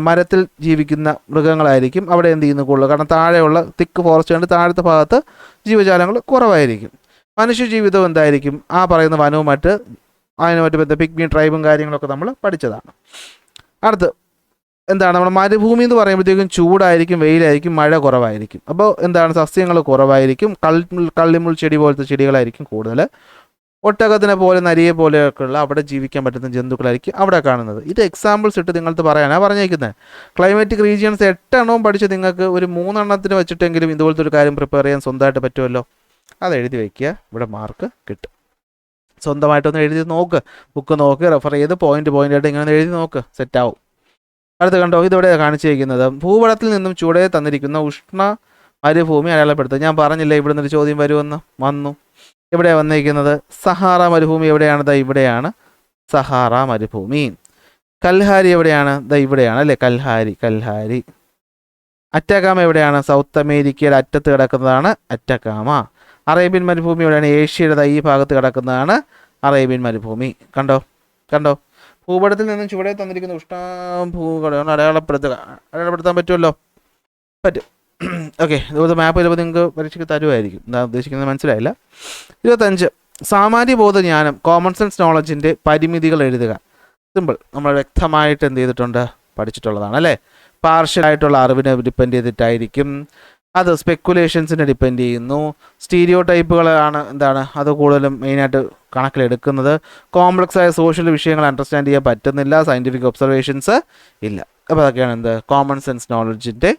മരത്തിൽ ജീവിക്കുന്ന മൃഗങ്ങളായിരിക്കും അവിടെ എന്ത് ചെയ്യുന്നത് കൂടുതൽ. കാരണം താഴെയുള്ള തിക്ക് ഫോറസ്റ്റ് കണ്ട് താഴത്തെ ഭാഗത്ത് ജീവജാലങ്ങൾ കുറവായിരിക്കും. മനുഷ്യ ജീവിതം എന്തായിരിക്കും, ആ പറയുന്ന വനവുമായിട്ട് അതിനുമായിട്ട് ബന്ധ പിഗ്മി ട്രൈബും കാര്യങ്ങളൊക്കെ നമ്മൾ പഠിച്ചതാണ്. അടുത്ത് നമ്മുടെ മരുഭൂമി എന്ന് പറയുമ്പോഴത്തേക്കും ചൂടായിരിക്കും, വെയിലായിരിക്കും, മഴ കുറവായിരിക്കും. അപ്പോൾ സസ്യങ്ങൾ കുറവായിരിക്കും, കള്ളിമുൾ ചെടി പോലത്തെ ചെടികളായിരിക്കും കൂടുതൽ. ഒട്ടകത്തിനെ പോലെ നരിയെ പോലെയൊക്കെയുള്ള അവിടെ ജീവിക്കാൻ പറ്റുന്ന ജന്തുക്കളായിരിക്കും അവിടെ കാണുന്നത്. ഇത് എക്സാമ്പിൾസ് ഇട്ട് നിങ്ങൾക്ക് പറയാനാണ് പറഞ്ഞേക്കുന്നത്. ക്ലൈമാറ്റിക് റീജിയൻസ് 8 എണ്ണവും പഠിച്ച് നിങ്ങൾക്ക് ഒരു 3 എണ്ണത്തിന് വെച്ചിട്ടെങ്കിലും ഇതുപോലത്തെ ഒരു കാര്യം പ്രിപ്പയർ ചെയ്യാൻ സ്വന്തമായിട്ട് പറ്റുമല്ലോ. അത് എഴുതി വയ്ക്കുക, ഇവിടെ മാർക്ക് കിട്ടും. സ്വന്തമായിട്ടൊന്ന് എഴുതി നോക്ക്, ബുക്ക് നോക്ക്, റെഫർ ചെയ്ത് പോയിൻ്റായിട്ട് ഇങ്ങനെ എഴുതി നോക്ക്, സെറ്റാവും. അടുത്ത് കണ്ടോ, ഇതിവിടെ കാണിച്ചിരിക്കുന്നത് ഭൂപടത്തിൽ നിന്നും ചുവടെ തന്നിരിക്കുന്ന ഉഷ്ണ മരുഭൂമി അടയാളപ്പെടുത്തുക. ഞാൻ പറഞ്ഞില്ലേ ഇവിടെ നിന്നൊരു ചോദ്യം വരുമെന്ന്, വന്നു. എവിടെയാണ് വന്നിരിക്കുന്നത്? സഹാറ മരുഭൂമി എവിടെയാണ്? ദാ ഇവിടെയാണ് സഹാറ മരുഭൂമി. കൽഹാരി എവിടെയാണ്? ദാ ഇവിടെയാണ് അല്ലേ, കൽഹാരി. അറ്റകാമ എവിടെയാണ്? സൗത്ത് അമേരിക്കയുടെ അറ്റത്ത് കിടക്കുന്നതാണ് അറ്റകാമ. അറേബ്യൻ മരുഭൂമി എവിടെയാണ്? ഏഷ്യയുടെ ഈ ഭാഗത്ത് കിടക്കുന്നതാണ് അറേബ്യൻ മരുഭൂമി. കണ്ടോ ഭൂപടത്തിൽ നിന്നും ചുവടെ തന്നിരിക്കുന്ന ഉഷ്ണഭൂപടം അടയാളപ്പെടുത്താൻ പറ്റുമല്ലോ, പറ്റും. ഓക്കെ, ഇതുപോലത്തെ മാപ്പ് ചിലപ്പോൾ നിങ്ങൾക്ക് പരീക്ഷയ്ക്ക് തരുമായിരിക്കും. എന്താ ഉദ്ദേശിക്കുന്നത് മനസ്സിലായില്ല. 25 സാമാന്യ ബോധജ്ഞാനം, കോമൺ സെൻസ് നോളജിൻ്റെ പരിമിതികൾ എഴുതുക. സിമ്പിൾ, നമ്മൾ വ്യക്തമായിട്ട് എന്ത് ചെയ്തിട്ടുണ്ട്, പഠിച്ചിട്ടുള്ളതാണ് അല്ലേ. പാർഷ്യലായിട്ടുള്ള അറിവിനെ ഡിപ്പെൻഡ് ചെയ്തിട്ടായിരിക്കും, അത് സ്പെക്കുലേഷൻസിനെ ഡിപ്പെൻഡ് ചെയ്യുന്നു. സ്റ്റീരിയോ ടൈപ്പുകളാണ് അത് കൂടുതലും മെയിനായിട്ട് കണക്കിലെടുക്കുന്നത്. കോംപ്ലക്സ് ആയ സോഷ്യൽ വിഷയങ്ങൾ അണ്ടർസ്റ്റാൻഡ് ചെയ്യാൻ പറ്റുന്നില്ല, സയൻറ്റിഫിക് ഒബ്സർവേഷൻസ് ഇല്ല. അപ്പോൾ അതൊക്കെയാണ് കോമൺ സെൻസ് നോളജിൻ്റെ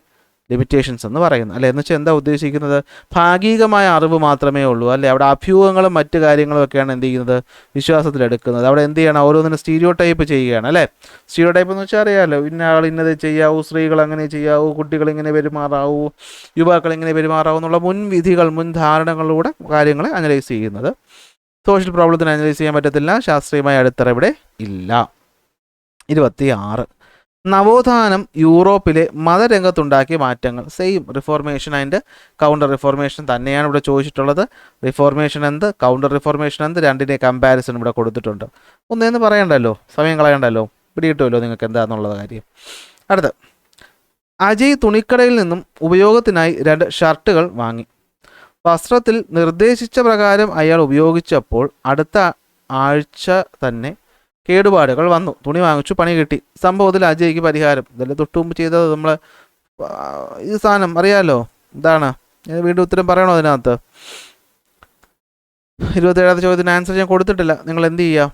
ലിമിറ്റേഷൻസ് എന്ന് പറയുന്നത് അല്ലേ. എന്ന് വെച്ചാൽ എന്താ ഉദ്ദേശിക്കുന്നത്, ഭാഗികമായ അറിവ് മാത്രമേ ഉള്ളൂ അല്ലേ. അവിടെ അഭ്യൂഹങ്ങളും മറ്റു കാര്യങ്ങളും ഒക്കെയാണ് എന്ത് ചെയ്യുന്നത്, വിശ്വാസത്തിലെടുക്കുന്നത്. അവിടെ എന്ത് ചെയ്യണം, ഓരോന്നിനും സ്റ്റീരിയോ ടൈപ്പ് ചെയ്യുകയാണ് അല്ലേ. സ്റ്റീരിയോ ടൈപ്പ് എന്ന് വെച്ചാൽ അറിയാമല്ലോ, ഇന്ന ആൾ ഇന്നത് ചെയ്യാവൂ, സ്ത്രീകൾ അങ്ങനെ ചെയ്യാവൂ, കുട്ടികൾ ഇങ്ങനെ പെരുമാറാവൂ, യുവാക്കൾ ഇങ്ങനെ പെരുമാറാവൂ എന്നുള്ള മുൻവിധികൾ, മുൻധാരണകളിലൂടെ കാര്യങ്ങളെ അനലൈസ് ചെയ്യുന്നത്. സോഷ്യൽ പ്രോബ്ലത്തിന് അനലൈസ് ചെയ്യാൻ പറ്റത്തില്ല, ശാസ്ത്രീയമായ അടിത്തറ ഇവിടെ ഇല്ല. 26 നവോത്ഥാനം യൂറോപ്പിലെ മതരംഗത്തുണ്ടാക്കിയ മാറ്റങ്ങൾ. Same reformation and counter reformation തന്നെയാണ് ഇവിടെ ചോദിച്ചിട്ടുള്ളത്. റിഫോർമേഷൻ എന്ത്, കൗണ്ടർ റിഫോർമേഷൻ എന്ത്, രണ്ടിൻ്റെ കമ്പാരിസൺ ഇവിടെ കൊടുത്തിട്ടുണ്ട്. ഒന്നേന്ന് പറയണ്ടല്ലോ, സമയം കളയണ്ടല്ലോ, പിടികിട്ടുമല്ലോ നിങ്ങൾക്ക് എന്താണെന്നുള്ള കാര്യം. അടുത്ത്, അജയ് തുണിക്കടയിൽ നിന്നും ഉപയോഗത്തിനായി 2 ഷർട്ടുകൾ വാങ്ങി. വസ്ത്രത്തിൽ നിർദ്ദേശിച്ച പ്രകാരം അയാൾ ഉപയോഗിച്ചപ്പോൾ അടുത്ത ആഴ്ച തന്നെ കേടുപാടുകൾ വന്നു. തുണി വാങ്ങിച്ചു, പണി കിട്ടി. സംഭവത്തിൽ അജയ്ക്ക് പരിഹാരം. ഇതെല്ലാം തൊട്ടുമുമ്പ് ചെയ്തത് നമ്മൾ ഈ സാധനം അറിയാമല്ലോ. വീണ്ടും ഉത്തരം പറയണോ അതിനകത്ത്? 27ാമത്തെ ചോദ്യത്തിന് ആൻസർ ഞാൻ കൊടുത്തിട്ടില്ല. നിങ്ങൾ എന്ത് ചെയ്യുക,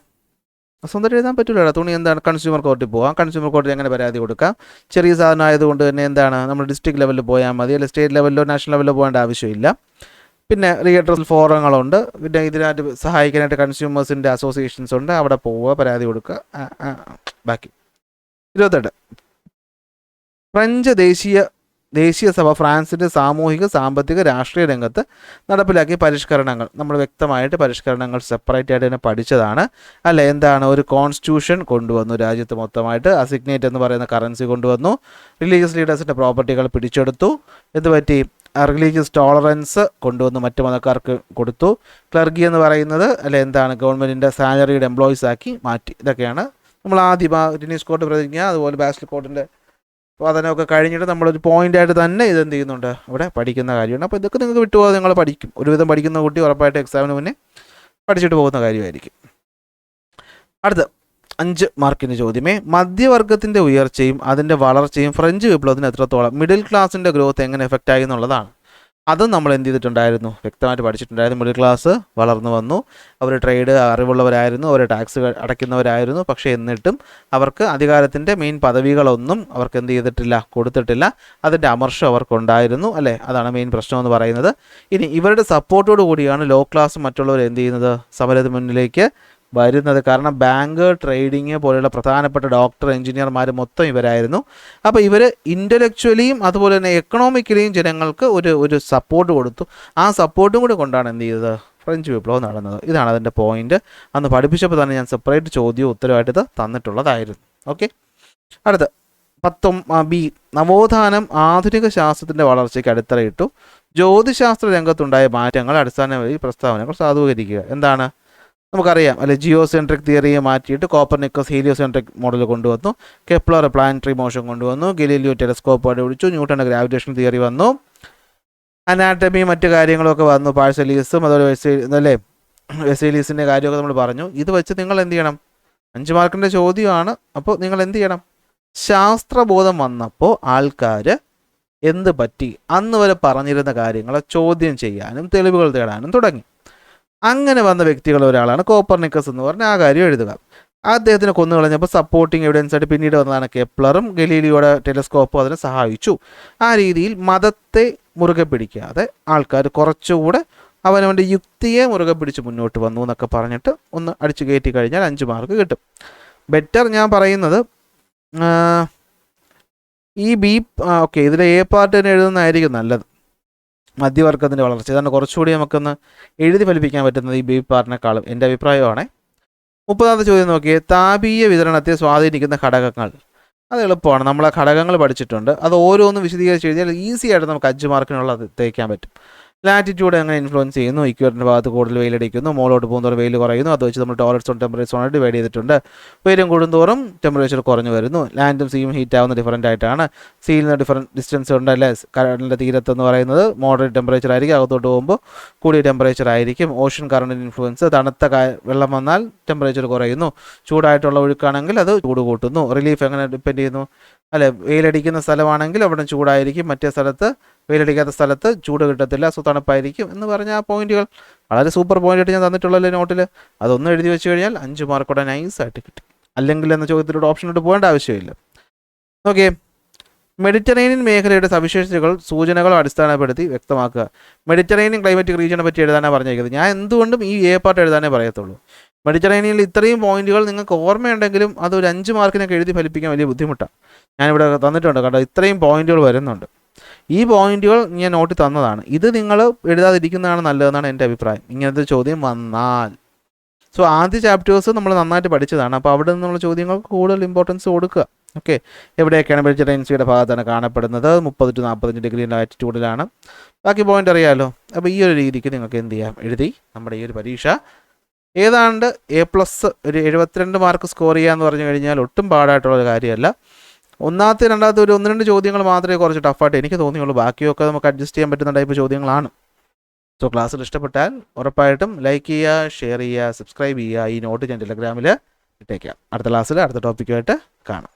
സ്വന്തമായിട്ട് എഴുതാൻ പറ്റില്ല. തുണി കൺസ്യൂമർ കോർട്ടിൽ പോകാം. കൺസ്യൂമർ കോർട്ടിൽ എങ്ങനെ പരാതി കൊടുക്കാം? ചെറിയ സാധനം ആയതുകൊണ്ട് തന്നെ നമ്മൾ ഡിസ്ട്രിക്ട് ലെവലിൽ പോയാൽ മതി, അല്ലെങ്കിൽ സ്റ്റേറ്റ് ലെവലിലോ നാഷണൽ ലെവലിലോ പോകേണ്ട ആവശ്യമില്ല. പിന്നെ റിയഡ്രൽ ഫോറങ്ങളുണ്ട്, പിന്നെ ഇതിനായിട്ട് സഹായിക്കാനായിട്ട് കൺസ്യൂമേഴ്സിൻ്റെ അസോസിയേഷൻസ് ഉണ്ട്, അവിടെ പോവുക, പരാതി കൊടുക്കുക. ബാക്കി 28 ഫ്രഞ്ച് ദേശീയ സഭ ഫ്രാൻസിൻ്റെ സാമൂഹിക സാമ്പത്തിക രാഷ്ട്രീയ രംഗത്ത് നടപ്പിലാക്കിയ പരിഷ്കരണങ്ങൾ. നമ്മൾ വ്യക്തമായിട്ട് പരിഷ്കരണങ്ങൾ സെപ്പറേറ്റ് ആയിട്ട് തന്നെ പഠിച്ചതാണ് അല്ലേ. ഒരു കോൺസ്റ്റിറ്റ്യൂഷൻ കൊണ്ടുവന്നു, രാജ്യത്ത് മൊത്തമായിട്ട് അസിഗ്നേറ്റ് എന്ന് പറയുന്ന കറൻസി കൊണ്ടുവന്നു. റിലീജിയസ് ലീഡേഴ്സിൻ്റെ പ്രോപ്പർട്ടികൾ പിടിച്ചെടുത്തു. എന്തുപറ്റി, റിലീജിയസ് ടോളറൻസ് കൊണ്ടുവന്ന് മറ്റു മതക്കാർക്ക് കൊടുത്തു. ക്ലർഗി എന്ന് പറയുന്നത് ഗവൺമെൻറ്റിൻ്റെ സാലറീഡ് എംപ്ലോയീസ് ആക്കി മാറ്റി. ഇതൊക്കെയാണ് നമ്മൾ ആദ്യം ടെന്നീസ് കോർട്ട് പ്രതിജ്ഞ, അതുപോലെ ബാസ്കറ്റ് കോർട്ടിൻ്റെ പഠനമൊക്കെ കഴിഞ്ഞിട്ട് നമ്മളൊരു പോയിൻ്റായിട്ട് തന്നെ ഇതെന്ത് ചെയ്യുന്നുണ്ട്, അവിടെ പഠിക്കുന്ന കാര്യമാണ്. അപ്പോൾ ഇതൊക്കെ നിങ്ങൾക്ക് വിട്ടുപോകാതെ നിങ്ങൾ പഠിക്കും. ഒരുവിധം പഠിക്കുന്ന കുട്ടി ഉറപ്പായിട്ട് എക്സാമിന് മുന്നേ പഠിച്ചിട്ട് പോകുന്ന കാര്യമായിരിക്കും. അടുത്ത 5 മാർക്കിൻ്റെ ചോദ്യമേ, മധ്യവർഗത്തിൻ്റെ ഉയർച്ചയും അതിൻ്റെ വളർച്ചയും ഫ്രഞ്ച് വിപ്ലവത്തിന് എത്രത്തോളം മിഡിൽ ക്ലാസിൻ്റെ ഗ്രോത്ത് എങ്ങനെ എഫക്റ്റ് ആയി എന്നുള്ളതാണ്. അതും നമ്മൾ എന്ത് ചെയ്തിട്ടുണ്ടായിരുന്നു, വ്യക്തമായിട്ട് പഠിച്ചിട്ടുണ്ടായിരുന്നു. മിഡിൽ ക്ലാസ് വളർന്നു വന്നു, അവർ ട്രേഡ് അറിവുള്ളവരായിരുന്നു, അവർ ടാക്സ് അടയ്ക്കുന്നവരായിരുന്നു. പക്ഷേ എന്നിട്ടും അവർക്ക് അധികാരത്തിൻ്റെ മെയിൻ പദവികളൊന്നും അവർക്ക് എന്ത് ചെയ്തിട്ടില്ല, കൊടുത്തിട്ടില്ല. അതിൻ്റെ അമർഷം അവർക്കുണ്ടായിരുന്നു അല്ലേ. അതാണ് മെയിൻ പ്രശ്നം എന്ന് പറയുന്നത്. ഇനി ഇവരുടെ സപ്പോർട്ടോടു കൂടിയാണ് ലോ ക്ലാസ് മറ്റുള്ളവർ എന്ത് ചെയ്യുന്നത്, സമരത്തിന് മുന്നിലേക്ക് വരുന്നത്. കാരണം ബാങ്ക്, ട്രേഡിങ് പോലെയുള്ള പ്രധാനപ്പെട്ട ഡോക്ടർ, എഞ്ചിനീയർമാർ മൊത്തം ഇവരായിരുന്നു. അപ്പോൾ ഇവർ ഇൻ്റലക്ച്വലിയും അതുപോലെ തന്നെ എക്കണോമിക്കലിയും ജനങ്ങൾക്ക് ഒരു സപ്പോർട്ട് കൊടുത്തു. ആ സപ്പോർട്ടും കൂടി കൊണ്ടാണ് എന്ത് ചെയ്തത്, ഫ്രഞ്ച് വിപ്ലവം നടന്നത്. ഇതാണ് അതിൻ്റെ പോയിന്റ്. അന്ന് പഠിപ്പിച്ചപ്പോൾ തന്നെ ഞാൻ സെപ്പറേറ്റ് ചോദ്യവും ഉത്തരവായിട്ട് ഇത് തന്നിട്ടുള്ളതായിരുന്നു. ഓക്കെ, അടുത്ത ബി നവോത്ഥാനം ആധുനിക ശാസ്ത്രത്തിൻ്റെ വളർച്ചയ്ക്ക് അടിത്തറയിട്ടു. ജ്യോതിശാസ്ത്ര രംഗത്തുണ്ടായ മാറ്റങ്ങൾ അടിസ്ഥാനമായി പ്രസ്താവനകൾ സാധൂകരിക്കുക. എന്താണ് നമുക്കറിയാം അല്ലെ? ജിയോസെൻട്രിക് തിയറിയെ മാറ്റിയിട്ട് കോപ്പർനിക്കസ് ഹീലിയോസെൻട്രിക് മോഡൽ കൊണ്ടുവന്നു. കെപ്ലർ പ്ലാനറ്ററി മോഷൻ കൊണ്ടുവന്നു. ഗലീലിയോ ടെലസ്കോപ്പ് കണ്ടുപിടിച്ചു. ന്യൂട്ടൻ്റെ ഗ്രാവിറ്റേഷൻ തിയറി വന്നു. അനാറ്റമി മറ്റു കാര്യങ്ങളൊക്കെ വന്നു. പാഴ്സലീസും അതുപോലെ വെസേലീസിൻ്റെ കാര്യമൊക്കെ നമ്മൾ പറഞ്ഞു. ഇത് വെച്ച് നിങ്ങൾ എന്ത് ചെയ്യണം? 5 മാർക്കിൻ്റെ ചോദ്യമാണ്. അപ്പോൾ നിങ്ങൾ എന്ത് ചെയ്യണം? ശാസ്ത്രബോധം വന്നപ്പോൾ ആൾക്കാർ എന്ത് പറ്റി, അന്ന് വരെ പറഞ്ഞിരുന്ന കാര്യങ്ങളെ ചോദ്യം ചെയ്യാനും തെളിവുകൾ തേടാനും തുടങ്ങി. അങ്ങനെ വന്ന വ്യക്തികൾ ഒരാളാണ് കോപ്പർനിക്കസ് എന്ന് പറഞ്ഞ ആ കാര്യം എഴുതുക. അദ്ദേഹത്തിനെ കൊന്നുകളഞ്ഞപ്പോൾ സപ്പോർട്ടിങ് എവിഡൻസ് ആയിട്ട് പിന്നീട് വന്നതാണ് കെപ്ലറും. ഗലീലിയോയുടെ ടെലസ്കോപ്പും അതിനെ സഹായിച്ചു. ആ രീതിയിൽ മതത്തെ മുറുകെ പിടിക്കാതെ ആൾക്കാർ കുറച്ചുകൂടെ അവനവൻ്റെ യുക്തിയെ മുറുകെ പിടിച്ച് മുന്നോട്ട് വന്നു എന്നൊക്കെ പറഞ്ഞിട്ട് ഒന്ന് അടിച്ചു കയറ്റി കഴിഞ്ഞാൽ 5 മാർക്ക് കിട്ടും. ബെറ്റർ ഞാൻ പറയുന്നത് ഈ ബി ഓക്കെ ഇതിലെ എ പാർട്ട് തന്നെ എഴുതുന്നതായിരിക്കും നല്ലത്. മധ്യവർഗത്തിൻ്റെ വളർച്ച ഇതാണ് കുറച്ചുകൂടി നമുക്കൊന്ന് എഴുതി ഫലിപ്പിക്കാൻ പറ്റുന്നത് ഈ ബി പാർട്ടിനേക്കാളും, എൻ്റെ അഭിപ്രായമാണ്. 30ാമത്തെ ചോദ്യം നോക്കിയേ. താപീയ വിതരണത്തെ സ്വാധീനിക്കുന്ന ഘടകങ്ങൾ. അത് എളുപ്പമാണ്. നമ്മൾ ആ ഘടകങ്ങൾ പഠിച്ചിട്ടുണ്ട്. അത് ഓരോന്നും വിശദീകരിച്ച് എഴുതിയാൽ ഈസി ആയിട്ട് നമുക്ക് 5 മാർക്കിനുള്ളത് തേക്കാൻ പറ്റും. ലാറ്റിറ്റ്യൂഡ് എങ്ങനെ ഇൻഫ്ലുവൻസ് ചെയ്യുന്നു? ഇക്വേറ്ററിൻ്റെ ഭാഗത്ത് കൂടുതൽ വെയിലടിക്കുന്നു. മോളോട്ട് പോകുന്നതോറും വെയിൽ കുറയുന്നു. അത് വെച്ച് നമ്മൾ ടോളറൻസ് ഓൺ ടെമ്പറേച്ചർ ആയിട്ട് ഡിവൈഡ് ചെയ്തിട്ടുണ്ട്. ഉയരം കൂടുന്തോറും ടെമ്പറേച്ചർ കുറഞ്ഞു വരുന്നു. ലാൻഡും സീയും ഹീറ്റ് ആവുന്ന ഡിഫറൻ്റ് ആയിട്ടാണ്. സീയിൽ നിന്ന് ഡിഫറൻറ്റ് ഡിസ്റ്റൻസ് ഉണ്ട് അല്ലേ? കടലിൻ്റെ തീരത്തെന്ന് പറയുന്നത് മോഡറേറ്റ് ടെമ്പറേച്ചർ ആയിരിക്കും. അകത്തോട്ട് പോകുമ്പോൾ കൂടിയ ടെമ്പറേച്ചർ ആയിരിക്കും. ഓഷൻ കറണ്ടിൻ്റെ ഇൻഫ്ലുവൻസ്. തണുത്ത വെള്ളം വന്നാൽ ടെമ്പറേച്ചർ കുറയുന്നു. ചൂടായിട്ടുള്ള ഒഴുക്കാണെങ്കിൽ അത് ചൂട് കൂട്ടുന്നു. റിലീഫ് എങ്ങനെ ഡിപ്പെൻഡ് ചെയ്യുന്നു അല്ലെ? വെയിലടിക്കുന്ന സ്ഥലമാണെങ്കിൽ അവിടെ ചൂടായിരിക്കും. മറ്റേ സ്ഥലത്ത് വെയിലടിക്കാത്ത സ്ഥലത്ത് ചൂട് കിട്ടത്തില്ല. സോ തണുപ്പായിരിക്കും എന്ന് പറഞ്ഞ ആ പോയിന്റുകൾ വളരെ സൂപ്പർ പോയിന്റായിട്ട് ഞാൻ തന്നിട്ടുള്ളല്ലോ നോട്ടിൽ. അതൊന്നും എഴുതി വെച്ച് കഴിഞ്ഞാൽ 5 മാർക്കോടെ നൈസായിട്ട് കിട്ടും. അല്ലെങ്കിൽ എന്ന ചോദ്യത്തിലൂടെ ഓപ്ഷനിട്ട് പോകേണ്ട ആവശ്യമില്ല. ഓക്കെ, മെഡിറ്ററേനിയൻ മേഖലയുടെ സവിശേഷതകൾ സൂചനകളോ അടിസ്ഥാനപ്പെടുത്തി വ്യക്തമാക്കുക. മെഡിറ്ററേനിയൻ ക്ലൈമറ്റിക് റീജിയനെ പറ്റി എഴുതാനാണ് പറഞ്ഞിരിക്കുന്നത്. ഞാൻ എന്തുകൊണ്ടും ഈ എ പാർട്ട് എഴുതാനേ പറയത്തുള്ളൂ. മെഡിറ്ററേനിയനിൽ ഇത്രയും പോയിന്റുകൾ നിങ്ങൾക്ക് ഓർമ്മയുണ്ടെങ്കിലും അത് ഒരു 5 മാർക്കിനൊക്കെ എഴുതി ഫലിപ്പിക്കാൻ വലിയ ബുദ്ധിമുട്ടാണ്. ഞാനിവിടെ തന്നിട്ടുണ്ട് കേട്ടോ, ഇത്രയും പോയിന്റുകൾ വരുന്നുണ്ട്. ഈ പോയിന്റുകൾ ഞാൻ നോട്ടിൽ തന്നതാണ്. ഇത് നിങ്ങൾ എഴുതാതിരിക്കുന്നതാണ് നല്ലതെന്നാണ് എൻ്റെ അഭിപ്രായം, ഇങ്ങനത്തെ ചോദ്യം വന്നാൽ. സോ ആദ്യ ചാപ്റ്റേഴ്സ് നമ്മൾ നന്നായിട്ട് പഠിച്ചതാണ്. അപ്പോൾ അവിടെ നിന്നുള്ള ചോദ്യങ്ങൾക്ക് കൂടുതൽ ഇമ്പോർട്ടൻസ് കൊടുക്കുക. ഓക്കെ, എവിടെയൊക്കെയാണ് മെഡിറ്ററേനിയൻസിയുടെ ഭാഗത്താണ് കാണപ്പെടുന്നത്? 30 to 45 ഡിഗ്രി ലാറ്റിറ്റ്യൂഡിലാണ്. ബാക്കി പോയിന്റ് അറിയാമല്ലോ. അപ്പോൾ ഈ ഒരു രീതിക്ക് നിങ്ങൾക്ക് എന്ത് ചെയ്യാം, എഴുതി നമ്മുടെ ഈ ഒരു പരീക്ഷ ഏതാണ്ട് A+ ഒരു 72 മാർക്ക് സ്കോർ ചെയ്യാന്ന് പറഞ്ഞു കഴിഞ്ഞാൽ ഒട്ടും പാടായിട്ടുള്ളൊരു കാര്യമല്ല. ഒന്നാമത്തെ രണ്ടാമത്തെ ഒരു 1-2 ചോദ്യങ്ങൾ മാത്രമേ കുറച്ച് ടഫായിട്ട് എനിക്ക് തോന്നിയുള്ളൂ. ബാക്കിയൊക്കെ നമുക്ക് അഡ്ജസ്റ്റ് ചെയ്യാൻ പറ്റുന്ന ടൈപ്പ് ചോദ്യങ്ങളാണ്. സോ ക്ലാസ്സിൽ ഇഷ്ടപ്പെട്ടാൽ ഉറപ്പായിട്ടും ലൈക്ക് ചെയ്യുക, ഷെയർ ചെയ്യുക, സബ്സ്ക്രൈബ് ചെയ്യുക. ഈ നോട്ട് ഞാൻ ടെലഗ്രാമിൽ ഇട്ടേക്കാം. അടുത്ത ക്ലാസ്സിൽ അടുത്ത ടോപ്പിക്കുമായിട്ട് കാണാം.